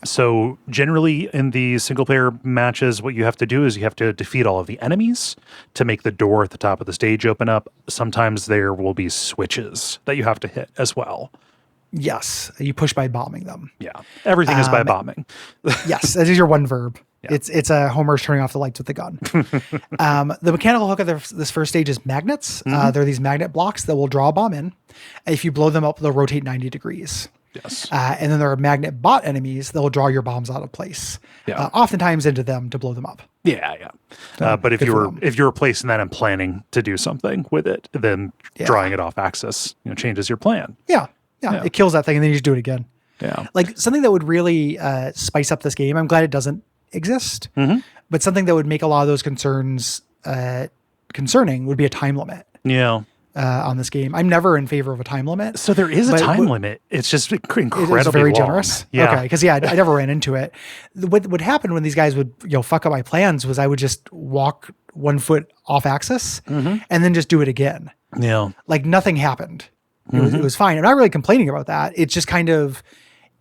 So generally in these single player matches, what you have to do is you have to defeat all of the enemies to make the door at the top of the stage open up. Sometimes there will be switches that you have to hit as well. Yes. You push by bombing them. Yeah. Everything is by bombing. Yes. That is your one verb. Yeah. It's a Homer's turning off the lights with the gun. The mechanical hook of this first stage is magnets. They're these magnet blocks that will draw a bomb in. If you blow them up, they'll rotate 90 degrees. Yes. And then there are magnet bot enemies that will draw your bombs out of place. Yeah. Oftentimes into them to blow them up. Yeah. But if you were placing that and planning to do something with it, then drawing it off axis, changes your plan. Yeah. It kills that thing and then you just do it again. Yeah. Like something that would really spice up this game. I'm glad it doesn't exist, but something that would make a lot of those concerns concerning would be a time limit. Yeah. On this game, I'm never in favor of a time limit. So there is a time limit. It's just incredibly It is very long. generous. Yeah. Okay, because I never ran into it. What would happen when these guys would fuck up my plans was I would just walk 1 foot off axis and then just do it again. Yeah. Like nothing happened. It was fine. I'm not really complaining about that. It's just kind of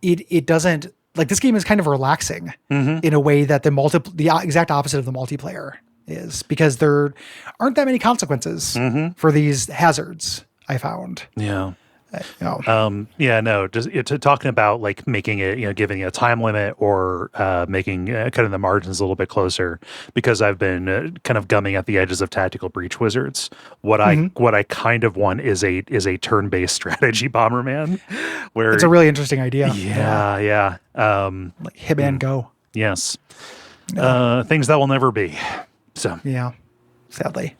it doesn't like this game is kind of relaxing in a way that the exact opposite of the multiplayer is, because there aren't that many consequences for these hazards, I found. Yeah. Just talking about like making it, giving it a time limit or making kind of the margins a little bit closer, because I've been kind of gumming at the edges of Tactical Breach Wizards. What I kind of want is a turn-based strategy Bomberman, where it's a really interesting idea. Yeah. Like Hitman Go. Yes. Things that will never be. So yeah, sadly.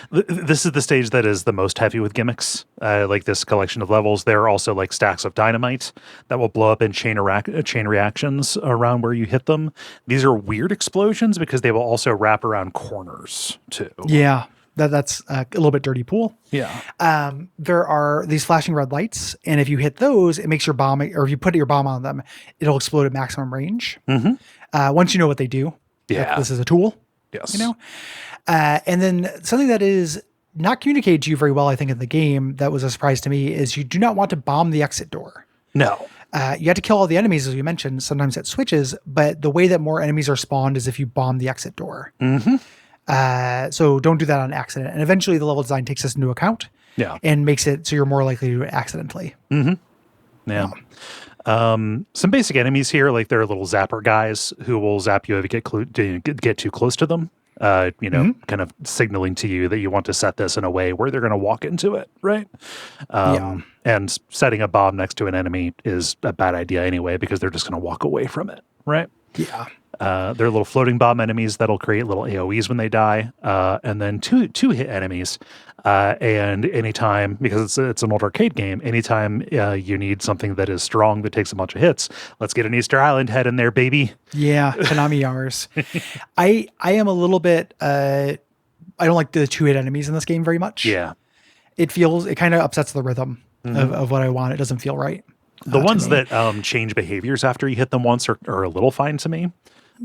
This is the stage that is the most heavy with gimmicks. Like this collection of levels, there are also like stacks of dynamite that will blow up in chain reactions around where you hit them. These are weird explosions because they will also wrap around corners too. Yeah, that's a little bit dirty pool. Yeah. There are these flashing red lights, and if you hit those, it makes your bomb, or if you put your bomb on them, it'll explode at maximum range. Once you know what they do. Yeah. This is a tool. Yes. And then something that is not communicated to you very well, I think, in the game that was a surprise to me is you do not want to bomb the exit door. No. You have to kill all the enemies, as you mentioned. Sometimes it switches, but the way that more enemies are spawned is if you bomb the exit door. So don't do that on accident. And eventually the level design takes this into account and makes it so you're more likely to do it accidentally. Yeah. Some basic enemies here, like there are little zapper guys who will zap you if you get too close to them. Kind of signaling to you that you want to set this in a way where they're going to walk into it, right? And setting a bomb next to an enemy is a bad idea anyway, because they're just going to walk away from it, right? Yeah. There are little floating bomb enemies that'll create little AoEs when they die, and then two hit enemies. And anytime, because it's an old arcade game, anytime you need something that is strong that takes a bunch of hits, let's get an Easter Island head in there, baby. Yeah, Konami hours. I am a little bit. I don't like the 2-hit enemies in this game very much. Yeah, it kind of upsets the rhythm of what I want. It doesn't feel right. The ones that change behaviors after you hit them once are a little fine to me.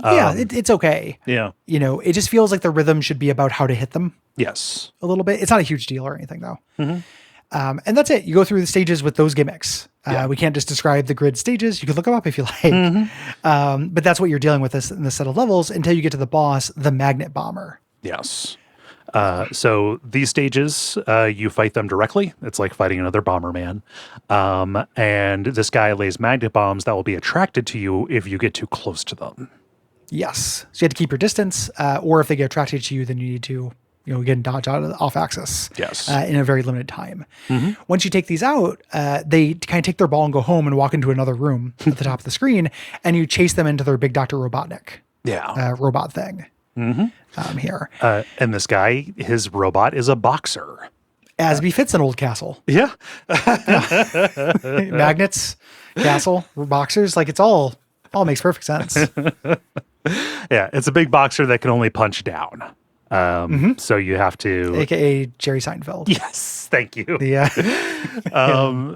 It's okay. Yeah. It just feels like the rhythm should be about how to hit them. Yes. A little bit. It's not a huge deal or anything, though. And that's it. You go through the stages with those gimmicks. We can't just describe the grid stages. You can look them up if you like. But that's what you're dealing with in this set of levels until you get to the boss, the Magnet Bomber. Yes. So these stages, you fight them directly. It's like fighting another Bomberman. And this guy lays magnet bombs that will be attracted to you if you get too close to them. Yes. So you have to keep your distance, or if they get attracted to you, then you need to, again, dodge out off axis. Yes. In a very limited time. Once you take these out, they kind of take their ball and go home and walk into another room at the top of the screen, and you chase them into their big Dr. Robotnik. Robot thing. Here. And this guy, his robot is a boxer. As befits an old castle. Yeah. Magnets, castle, boxers, like it's all makes perfect sense. Yeah, it's a big boxer that can only punch down. So you have to, AKA Jerry Seinfeld. Yes, thank you. Yeah.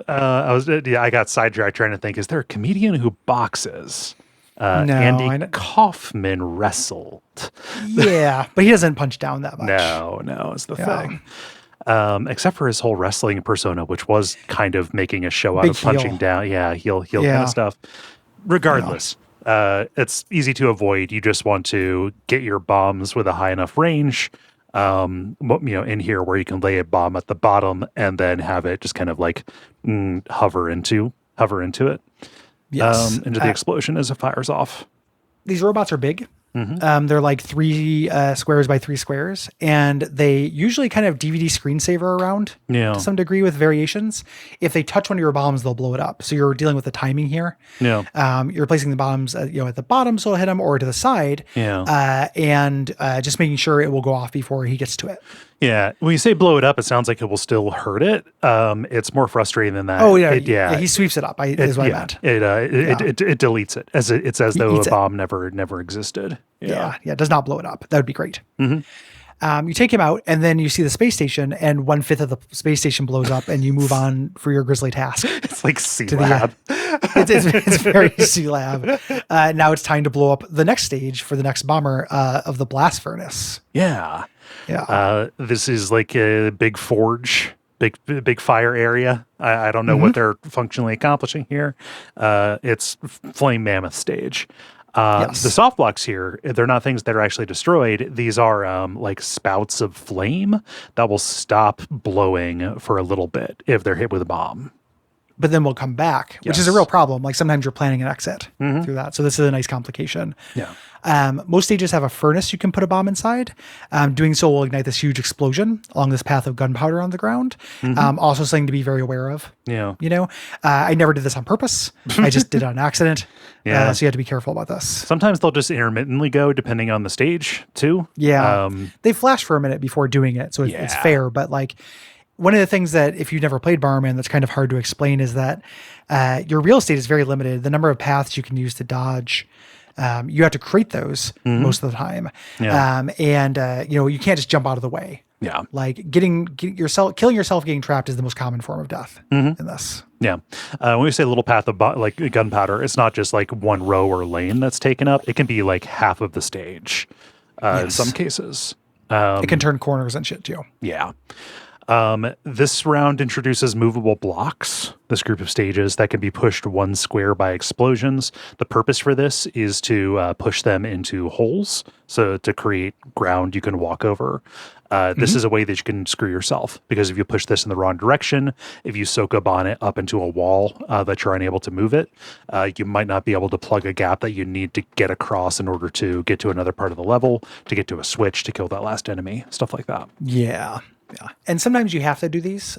I got sidetracked trying to think, is there a comedian who boxes? Andy Kaufman wrestled. Yeah, but he doesn't punch down that much. No, it's the thing. Except for his whole wrestling persona, which was kind of making a show out of punching down. Yeah, heel kind of stuff. Regardless, it's easy to avoid. You just want to get your bombs with a high enough range, in here where you can lay a bomb at the bottom and then have it just kind of like hover into it. Yes. Into the explosion as it fires off. These robots are big. They're like 3 squares by 3 squares, and they usually kind of DVD screensaver around to some degree with variations. If they touch one of your bombs, they'll blow it up. So you're dealing with the timing here. You're placing the bombs at the bottom so it'll hit him, or to the side, and just making sure it will go off before he gets to it. Yeah. When you say blow it up, it sounds like it will still hurt it. It's more frustrating than that. Oh, yeah. He sweeps it up, is what I meant. It deletes it. It's as though a bomb never existed. Yeah. It does not blow it up. That would be great. You take him out, and then you see the space station, and 1/5 of the space station blows up, and you move on for your grisly task. It's like C-Lab. It's very C-Lab. Now it's time to blow up the next stage for the next bomber of the blast furnace. Yeah. This is like a big forge, big fire area. I don't know what they're functionally accomplishing here. It's Flame Mammoth stage. The soft blocks here, they're not things that are actually destroyed. These are like spouts of flame that will stop blowing for a little bit if they're hit with a bomb. But then we'll come back, which is a real problem. Like sometimes you're planning an exit through that. So this is a nice complication. Most stages have a furnace you can put a bomb inside. Doing so will ignite this huge explosion along this path of gunpowder on the ground. Also something to be very aware of. I never did this on purpose. I just did it on accident. So you have to be careful about this. Sometimes they'll just intermittently go depending on the stage too. They flash for a minute before doing it. So it's fair. But like, one of the things that if you've never played Bomberman that's kind of hard to explain is that your real estate is very limited. The number of paths you can use to dodge, you have to create those most of the time. You can't just jump out of the way. Like killing yourself getting trapped is the most common form of death in this. When we say little path of like gunpowder, it's not just like one row or lane that's taken up. It can be like half of the stage in some cases. It can turn corners and shit too. This round introduces movable blocks, this group of stages that can be pushed 1 square by explosions. The purpose for this is to push them into holes, so to create ground you can walk over. This is a way that you can screw yourself, because if you push this in the wrong direction, if you soak a bonnet up into a wall that you're unable to move it, you might not be able to plug a gap that you need to get across in order to get to another part of the level, to get to a switch, to kill that last enemy, stuff like that. Yeah. And sometimes you have to do use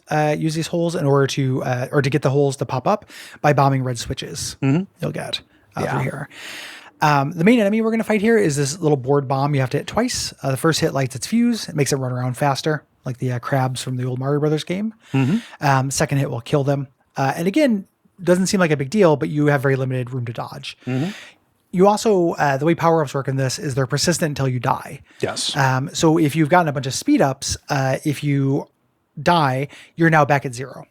these holes in order to, or to get the holes to pop up by bombing red switches. You'll get through here. The main enemy we're going to fight here is this little board bomb you have to hit twice. The first hit lights its fuse. It makes it run around faster, like the crabs from the old Mario Brothers game. Second hit will kill them. And again, doesn't seem like a big deal, but you have very limited room to dodge. You also, the way power-ups work in this is they're persistent until you die. So if you've gotten a bunch of speed-ups, if you die, you're now back at 0.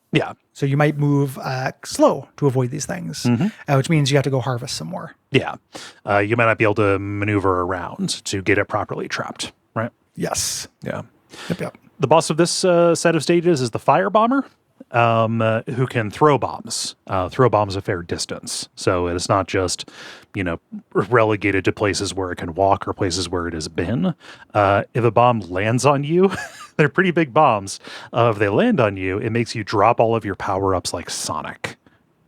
So you might move slow to avoid these things, which means you have to go harvest some more. You might not be able to maneuver around to get it properly trapped, right? Yes. Yep. The boss of this set of stages is the Fire Bomber, who can throw bombs a fair distance. So it is not just, relegated to places where it can walk or places where it has been. If a bomb lands on you, they're pretty big bombs. If they land on you, it makes you drop all of your power-ups like Sonic.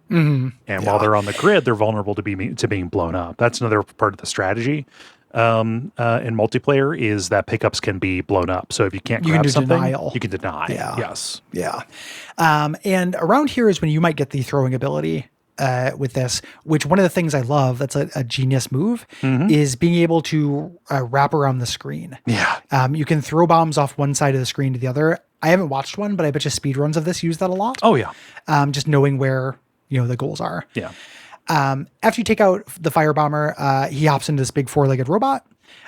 And while they're on the grid, they're vulnerable to being blown up. That's another part of the strategy in multiplayer, is that pickups can be blown up. So if you can't grab something, denial. You can deny. And around here is when you might get the throwing ability with this, which one of the things I love, that's a genius move, is being able to wrap around the screen. You can throw bombs off one side of the screen to the other. I haven't watched one, but I bet you speedruns of this use that a lot. Just knowing where the goals are. After you take out the Fire Bomber, he hops into this big 4-legged robot,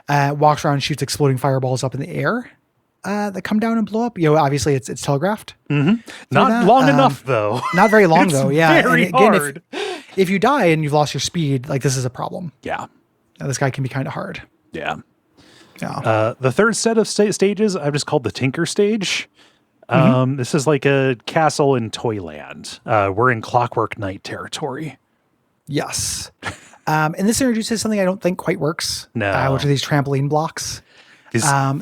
walks around and shoots exploding fireballs up in the air that come down and blow up. Obviously it's telegraphed. Not long enough though. Not very long though. Very and again, hard. If you die and you've lost your speed, like, this is a problem. This guy can be kind of hard. The third set of stages I've just called the Tinker stage. This is like a castle in Toyland. We're in Clockwork Knight territory. Yes. And this introduces something I don't think quite works. Which are these trampoline blocks. These are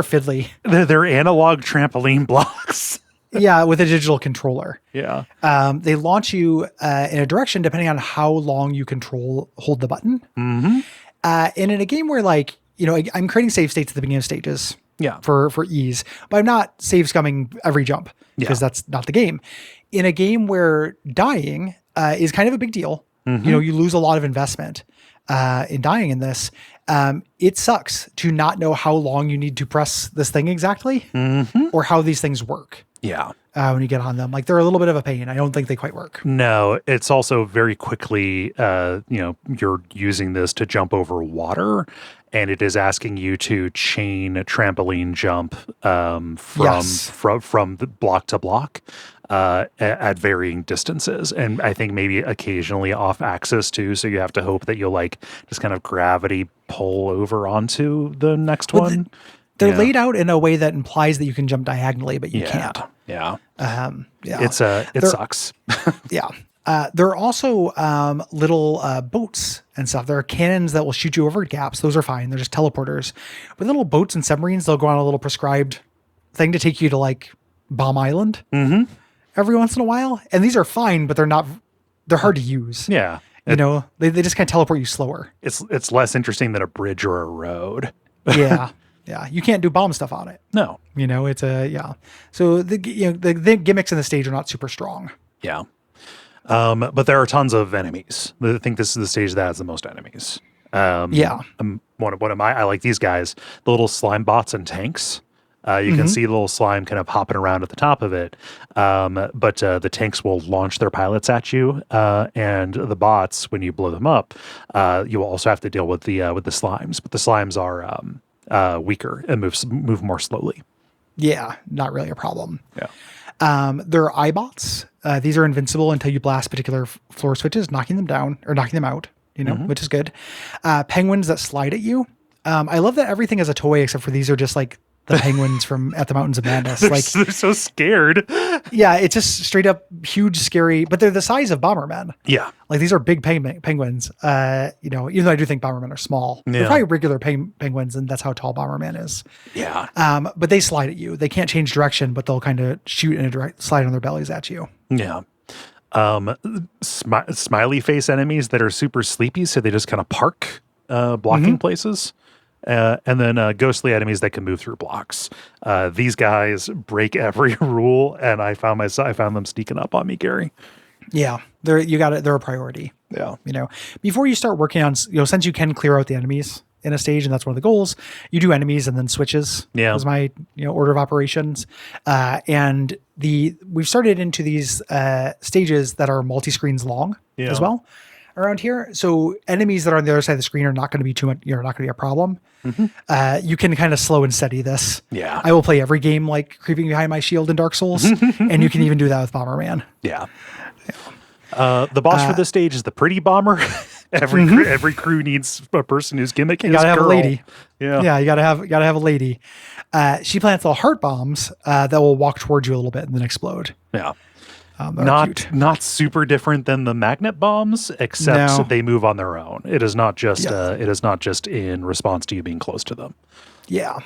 fiddly. They're analog trampoline blocks. With a digital controller. They launch you in a direction depending on how long you hold the button. And in a game where like, I'm creating save states at the beginning of stages Yeah. for ease, but I'm not save scumming every jump because that's not the game. In a game where dying is kind of a big deal, you lose a lot of investment in dying in this. It sucks to not know how long you need to press this thing exactly or how these things work. Yeah. When you get on them, like they're a little bit of a pain. I don't think they quite work. No, it's also very quickly, you're using this to jump over water, and it is asking you to chain a trampoline jump from the block to block at varying distances, and I think maybe occasionally off axis too. So you have to hope that you'll like just kind of gravity pull over onto the next one. They're laid out in a way that implies that you can jump diagonally, but you can't. Yeah. It sucks. Yeah. There are also little boats and stuff. There are cannons that will shoot you over gaps. Those are fine. They're just teleporters. But little boats and submarines, they'll go on a little prescribed thing to take you to like Bomb Island every once in a while. And these are fine, but they're hard to use. Yeah. They just kind of teleport you slower. It's less interesting than a bridge or a road. Yeah. Yeah, you can't do bomb stuff on it. No. It's So the gimmicks in the stage are not super strong. Yeah. But there are tons of enemies. I think this is the stage that has the most enemies. I like these guys, the little slime bots and tanks. You can see the little slime kind of hopping around at the top of it. But the tanks will launch their pilots at you, and the bots, when you blow them up, you will also have to deal with the slimes. But the slimes are weaker and move more slowly. Yeah, not really a problem. Yeah. There are iBots. These are invincible until you blast particular floor switches, knocking them down or knocking them out, which is good. Penguins that slide at you. I love that everything is a toy except for these are just like the penguins from At the Mountains of Madness. They're so scared. Yeah, it's just straight up huge, scary, but they're the size of Bomberman. Yeah. Like these are big penguins. Even though I do think Bombermen are small. Yeah. They're probably regular penguins, and that's how tall Bomberman is. Yeah. But they slide at you. They can't change direction, but they'll kind of shoot in a slide on their bellies at you. Yeah. Smiley face enemies that are super sleepy, so they just kind of park blocking places. And then ghostly enemies that can move through blocks. These guys break every rule, and I found them sneaking up on me, Gary. Yeah, they're a priority. Yeah. Before you start working on, since you can clear out the enemies in a stage, and that's one of the goals, you do enemies and then switches. Yeah. Was my order of operations. And we've started into these stages that are multi-screens long as well around here. So enemies that are on the other side of the screen are not going to be too much, not going to be a problem. You can kind of slow and steady this. Yeah. I will play every game like creeping behind my shield in Dark Souls, and you can even do that with Bomberman. Yeah. The boss for this stage is the pretty bomber. Every crew needs a person whose gimmick is gotta have girl. a lady. Yeah. You gotta have a lady. She plants little heart bombs that will walk towards you a little bit and then explode. Yeah. Not super different than the magnet bombs, except they move on their own. It is not just in response to you being close to them. Yeah.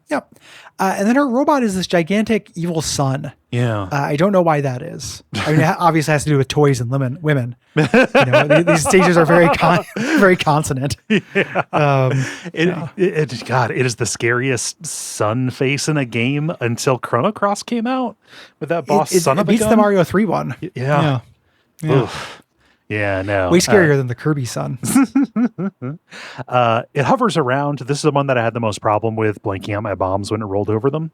Yep. And then her robot is this gigantic evil sun. Yeah. I don't know why that is. I mean, it obviously has to do with toys and women. These stages are very very consonant. Yeah. It is the scariest sun face in a game until Chrono Cross came out with that boss son of a gun. It beats the Mario 3 one. Yeah. Oof. Yeah, no. Way scarier than the Kirby sun. It hovers around. This is the one that I had the most problem with blanking out my bombs when it rolled over them.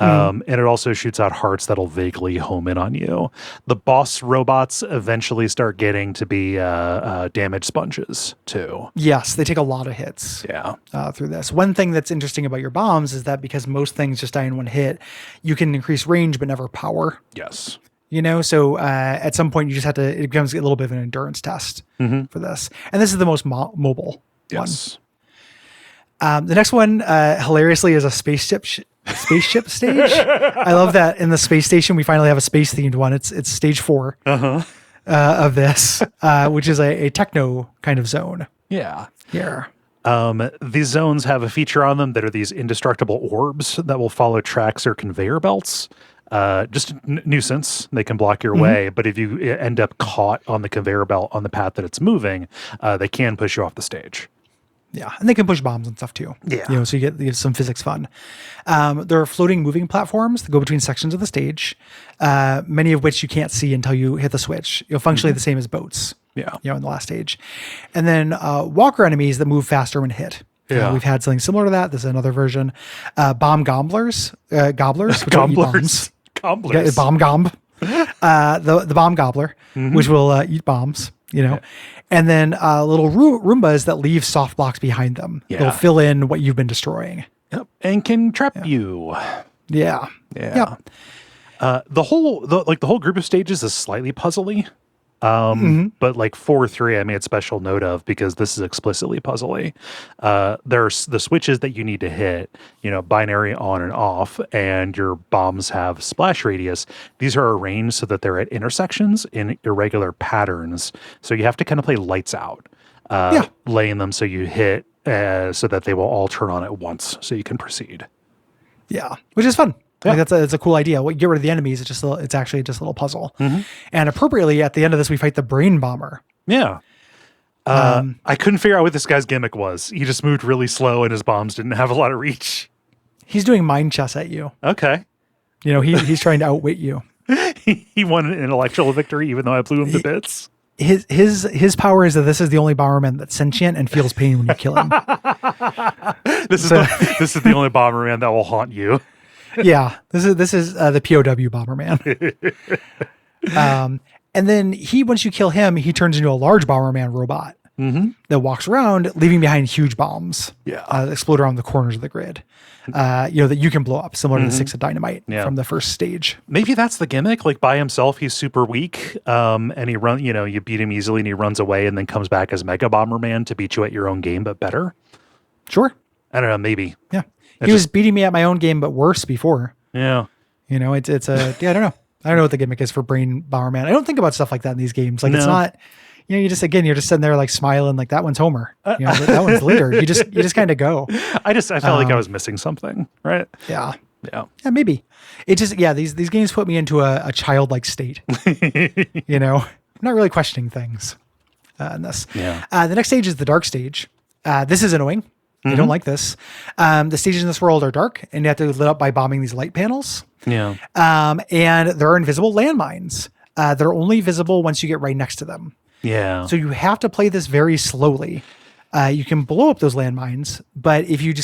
And it also shoots out hearts that'll vaguely home in on you. The boss robots eventually start getting to be damage sponges, too. Yes, they take a lot of hits through this. One thing that's interesting about your bombs is that because most things just die in one hit, you can increase range but never power. Yes. So at some point you just have to, it becomes a little bit of an endurance test for this. And this is the most mobile one. The next one, hilariously, is a spaceship stage. I love that in the space station, we finally have a space themed one. It's stage 4 of this, which is a techno kind of zone. Yeah. Here. These zones have a feature on them that are these indestructible orbs that will follow tracks or conveyor belts. Just a nuisance. They can block your way, but if you end up caught on the conveyor belt on the path that it's moving, they can push you off the stage. Yeah, and they can push bombs and stuff too. Yeah. So you get some physics fun. There are floating moving platforms that go between sections of the stage, many of which you can't see until you hit the switch. Functionally the same as boats. Yeah. In the last stage. And then walker enemies that move faster when hit. Yeah. We've had something similar to that. This is another version. Bomb gobblers, which will eat bombs. Gobblers. Bomb gomb. The bomb gobbler, which will eat bombs. And then little Roombas that leave soft blocks behind them. Yeah. They'll fill in what you've been destroying. Yep. And can trap you. Yeah. Yeah. The whole group of stages is slightly puzzly. But like 4-3, I made special note of because this is explicitly puzzly. There's the switches that you need to hit, binary on and off, and your bombs have splash radius. These are arranged so that they're at intersections in irregular patterns. So you have to kind of play lights out, laying them so you hit so that they will all turn on at once so you can proceed. Yeah, which is fun. Yeah. That's a cool idea. What you get rid of the enemies, it's actually just a little puzzle. And appropriately, at the end of this, we fight the brain bomber. Yeah. I couldn't figure out what this guy's gimmick was. He just moved really slow and his bombs didn't have a lot of reach. He's doing mind chess at you. Okay. He's trying to outwit you. He won an intellectual victory even though I blew him to bits. His power is that this is the only Bomberman that's sentient and feels pain when you kill him. This is the only Bomberman that will haunt you. Yeah, this is the POW Bomberman. And then once you kill him, he turns into a large Bomberman robot that walks around, leaving behind huge bombs. Yeah, explode around the corners of the grid. That you can blow up, similar to the 6 of dynamite from the first stage. Maybe that's the gimmick. Like by himself, he's super weak, and he run. You beat him easily, and he runs away, and then comes back as Mega Bomberman to beat you at your own game, but better. Sure. I don't know. Maybe. Yeah. He was beating me at my own game, but worse before. Yeah. It's I don't know. I don't know what the gimmick is for Brain Bomberman. I don't think about stuff like that in these games. Like it's not, you're just sitting there like smiling, like that one's Homer. That one's later. You just kind of go. I felt like I was missing something, right? Yeah. Yeah. Yeah, maybe. It just, these games put me into a childlike state. I'm not really questioning things in this. Yeah. The next stage is the dark stage. This is annoying. I don't like this. The stages in this world are dark, and you have to lit up by bombing these light panels. Yeah. And there are invisible landmines. They're only visible once you get right next to them. Yeah. So you have to play this very slowly. You can blow up those landmines, but if you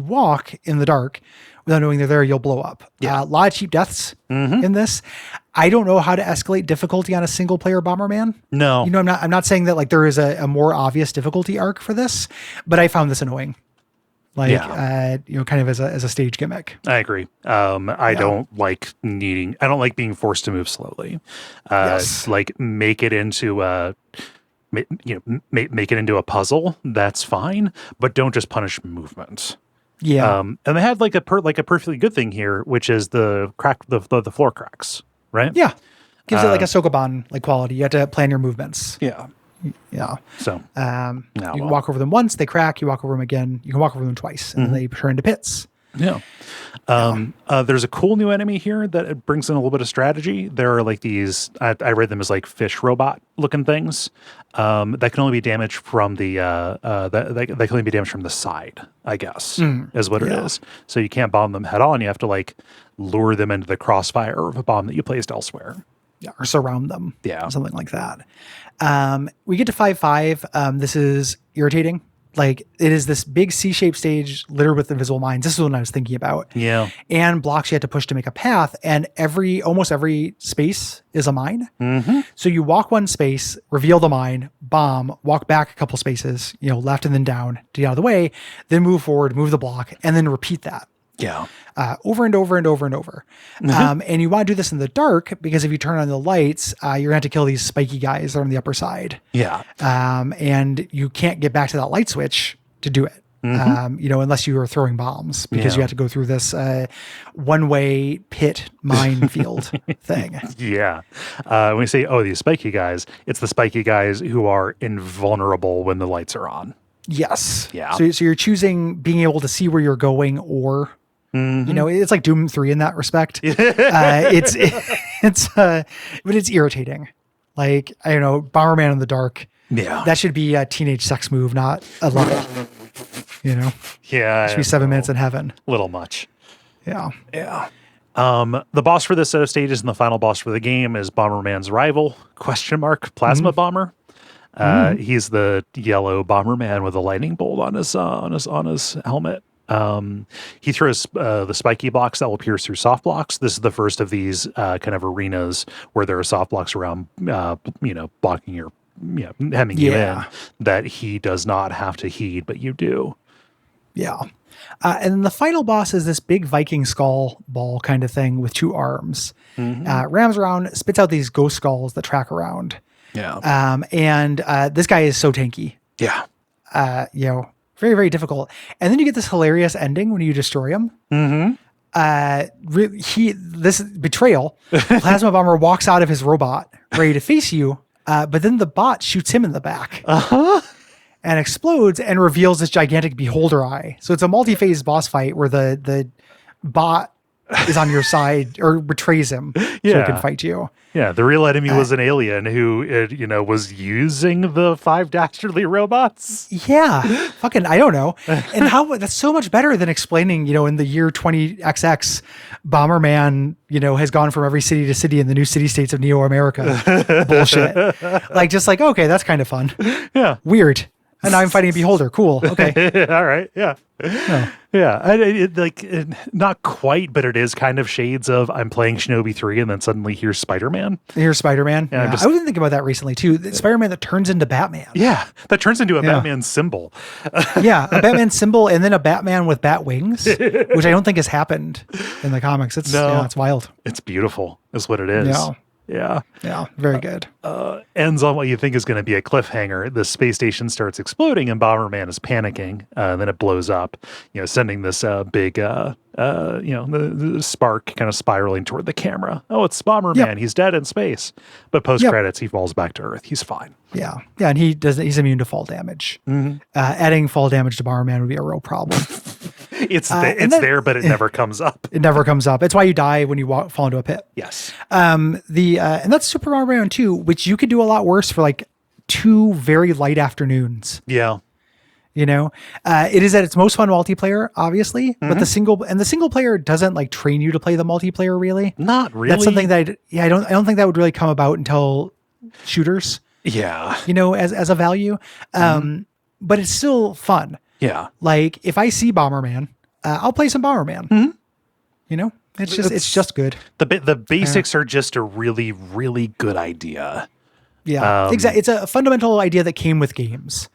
walk in the dark without knowing they're there, you'll blow up. Yeah. A lot of cheap deaths in this. I don't know how to escalate difficulty on a single player Bomberman. No. I'm not saying that like there is a more obvious difficulty arc for this, but I found this annoying. Like, kind of as a stage gimmick. I agree. I don't like being forced to move slowly. Like make it into make it into a puzzle. That's fine, but don't just punish movement. Yeah. And they had like a perfectly good thing here, which is the floor cracks, right? Yeah. Gives it like a Sokoban like quality. You have to plan your movements. Yeah. Yeah. So you can walk over them once, they crack. You walk over them again. You can walk over them twice, and then they turn into pits. Yeah. There's a cool new enemy here that it brings in a little bit of strategy. There are like these, I read them as like fish robot looking things that can only be damaged from they can only be damaged from the side, I guess, is what it is. So you can't bomb them head on. You have to like lure them into the crossfire of a bomb that you placed elsewhere. Yeah, or surround them. Yeah. Something like that. We get to 5-5. This is irritating. Like it is this big C-shaped stage littered with invisible mines. This is what I was thinking about. Yeah. And blocks you had to push to make a path. And almost every space is a mine. So you walk one space, reveal the mine, bomb, walk back a couple spaces, left and then down to get out of the way, then move forward, move the block, and then repeat that. Yeah. Over and over and over and over. And you want to do this in the dark because if you turn on the lights, you're going to have to kill these spiky guys that are on the upper side. Yeah. And you can't get back to that light switch to do it. Unless you are throwing bombs because you have to go through this one-way pit minefield thing. Yeah. When we say, these spiky guys, it's the spiky guys who are invulnerable when the lights are on. Yes. Yeah. So you're choosing being able to see where you're going or... it's like Doom 3 in that respect. But it's irritating. Like, I don't know, Bomberman in the dark. Yeah. That should be a teenage sex move, not a love. You know, Yeah. should be 7 minutes in heaven. Little much. Yeah. Yeah. The boss for this set of stages and the final boss for the game is Bomberman's rival, Plasma Bomber. He's the yellow Bomberman with a lightning bolt on his helmet. He throws the spiky blocks that will pierce through soft blocks. This is the first of these kind of arenas where there are soft blocks around, blocking your, hemming you in, that he does not have to heed, but you do. Yeah. And then the final boss is this big Viking skull ball kind of thing with 2 arms. Rams around, spits out these ghost skulls that track around. Yeah. And this guy is so tanky. Yeah. Very, very difficult. And then you get this hilarious ending when you destroy him. This betrayal. Plasma Bomber walks out of his robot ready to face you, but then the bot shoots him in the back. And explodes and reveals this gigantic beholder eye. So it's a multi-phase boss fight where the bot is on your side or betrays him so he can fight you. Yeah, the real enemy was an alien who, was using the 5 dastardly robots. Yeah, fucking, I don't know. And how that's so much better than explaining, in the year 20XX, Bomberman, has gone from every city to city in the new city states of Neo America. Bullshit. Okay, that's kind of fun. Yeah. Weird. And now I'm fighting a beholder. Cool. Okay. All right. Yeah. No. Yeah. Not quite, but it is kind of shades of I'm playing Shinobi 3 and then suddenly here's Spider-Man. Here's Spider-Man. Yeah. I was thinking about that recently too. Spider-Man that turns into Batman. Yeah. That turns into a Batman symbol. Yeah. A Batman symbol and then a Batman with bat wings, which I don't think has happened in the comics. It's wild. It's beautiful is what it is. Yeah. Yeah. Yeah. Very good. Ends on what you think is going to be a cliffhanger. The space station starts exploding and Bomberman is panicking. Then it blows up, sending this big, the spark kind of spiraling toward the camera. Oh, it's Bomberman. Yep. He's dead in space. But post credits, he falls back to Earth. He's fine. Yeah. Yeah. And he's immune to fall damage. Adding fall damage to Bomberman would be a real problem. It's there, but it never comes up. It never comes up. It's why you die when you fall into a pit. Yes. And that's Super Bomberman 2, which you could do a lot worse for like 2 very light afternoons. Yeah. It is at its most fun multiplayer, obviously, but the single player doesn't like train you to play the multiplayer really. Not really. That's something that I don't think that would really come about until shooters. Yeah. As a value. But it's still fun. Yeah. Like if I see Bomberman, I'll play some Bomberman. It's just good. The basics are just a really, really good idea. Yeah, exactly. It's a fundamental idea that came with games,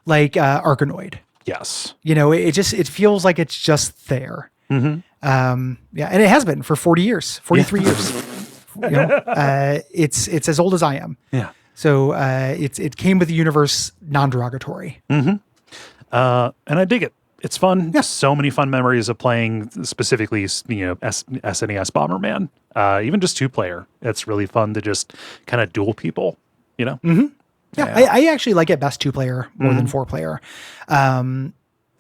like Arkanoid. Yes. It feels like it's just there. And it has been for 40 years, 43 years. It's as old as I am. Yeah. So it came with the universe non-derogatory. And I dig it. It's fun. Yeah. So many fun memories of playing specifically, SNES Bomberman. Even just 2-player. It's really fun to just kind of duel people, Yeah. I actually like it best 2-player more than 4-player.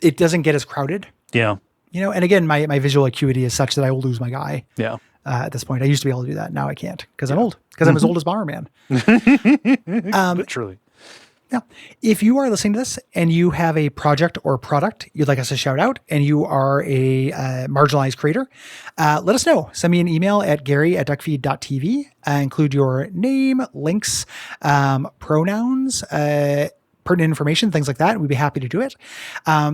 It doesn't get as crowded. Yeah. And again, my visual acuity is such that I will lose my guy. Yeah. At this point, I used to be able to do that. Now I can't because I'm old. Because I'm as old as Bomberman. Truly. Now, if you are listening to this and you have a project or product you'd like us to shout out and you are a marginalized creator, let us know. Send me an email at Gary@Duckfeed.tv. Include your name, links, pronouns, pertinent information, things like that. We'd be happy to do it.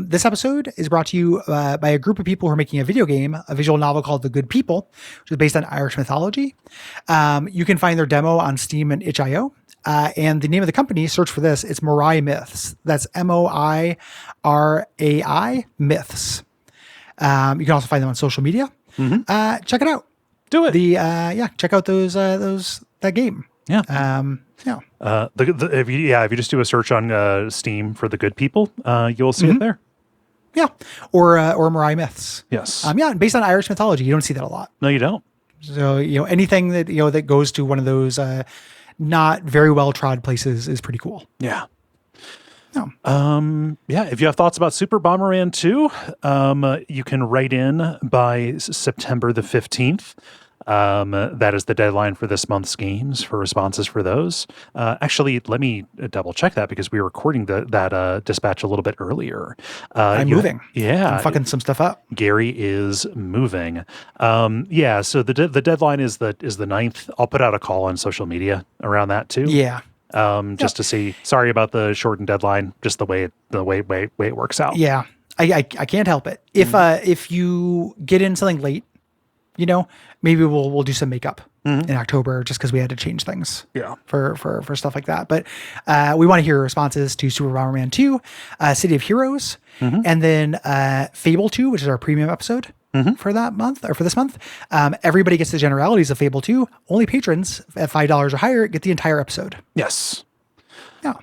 This episode is brought to you by a group of people who are making a video game, a visual novel called The Good People, which is based on Irish mythology. You can find their demo on Steam and itch.io. And the name of the company, search for this, it's Moirai Myths. That's Moirai Myths. You can also find them on social media. Check it out. Do it. Check out that game. Yeah. If you just do a search on Steam for The Good People, you'll see it there. Yeah. Or Moirai Myths. Yes. Based on Irish mythology. You don't see that a lot. No, you don't. So, anything that, that goes to one of those not very well trod places is pretty cool. Yeah. If you have thoughts about Super Bomberman 2, you can write in by September the 15th. That is the deadline for this month's games for responses for those. Actually, let me double check that because we were recording that dispatch a little bit earlier. I'm moving. Yeah. I'm fucking some stuff up. Gary is moving. Yeah. So the deadline is the 9th. I'll put out a call on social media around that too. Yeah. Just to see. Sorry about the shortened deadline. Just the way it works out. Yeah. I can't help it. If you get in something late, maybe we'll do some makeup in October just because we had to change things. Yeah. For stuff like that. But we want to hear responses to Super Bomberman 2, City of Heroes, and then Fable 2, which is our premium episode for that month or for this month. Everybody gets the generalities of Fable 2. Only patrons at $5 or higher get the entire episode. Yes. Yeah.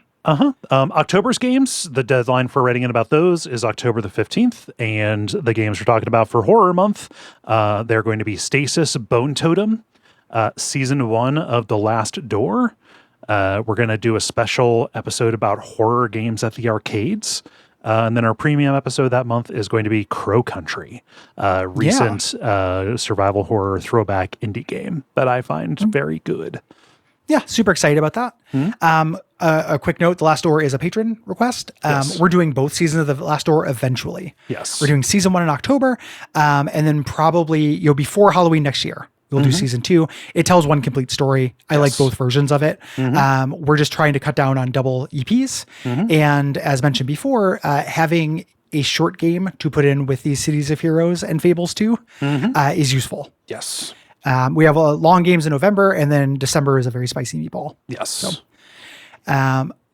October's games, the deadline for writing in about those is October the 15th. And the games we're talking about for Horror Month, they're going to be Stasis Bone Totem, Season 1 of The Last Door. We're going to do a special episode about horror games at the arcades. And then our premium episode that month is going to be Crow Country, recent survival horror throwback indie game that I find very good. Yeah, super excited about that. A quick note, The Last Door is a patron request. Yes. We're doing both seasons of The Last Door eventually. Yes. We're doing season 1 in October, and then probably before Halloween next year, we'll do season 2. It tells one complete story. I like both versions of it. We're just trying to cut down on double EPs. And as mentioned before, having a short game to put in with these Cities of Heroes and Fables 2 is useful. Yes. We have long games in November, and then December is a very spicy meatball. Yes. So,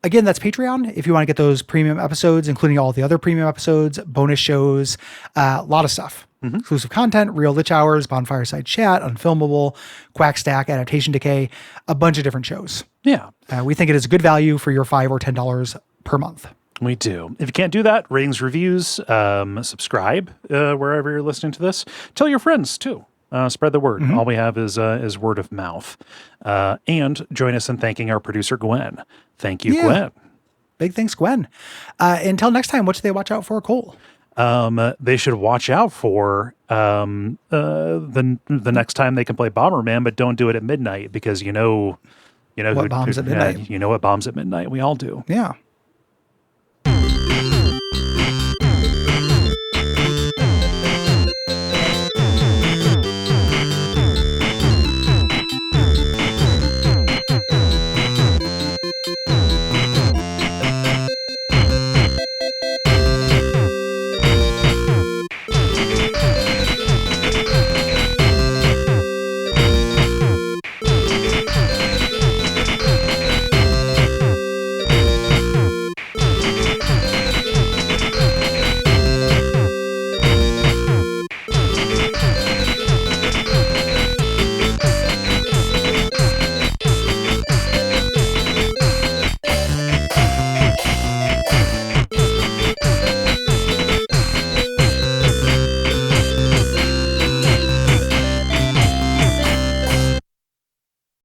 again, that's Patreon. If you want to get those premium episodes, including all the other premium episodes, bonus shows, a lot of stuff. Exclusive content, real Lich Hours, Bonfireside Chat, Unfilmable, Quack Stack, Adaptation Decay, a bunch of different shows. Yeah. We think it is good value for your $5 or $10 per month. We do. If you can't do that, ratings, reviews, subscribe wherever you're listening to this. Tell your friends too. Spread the word. All we have is word of mouth. And join us in thanking our producer, Gwen. Thank you, Gwen. Big thanks, Gwen. Until next time, what should they watch out for, Cole? They should watch out for the next time they can play Bomberman, but don't do it at midnight because you know what bombs at midnight. You know what bombs at midnight. We all do. Yeah.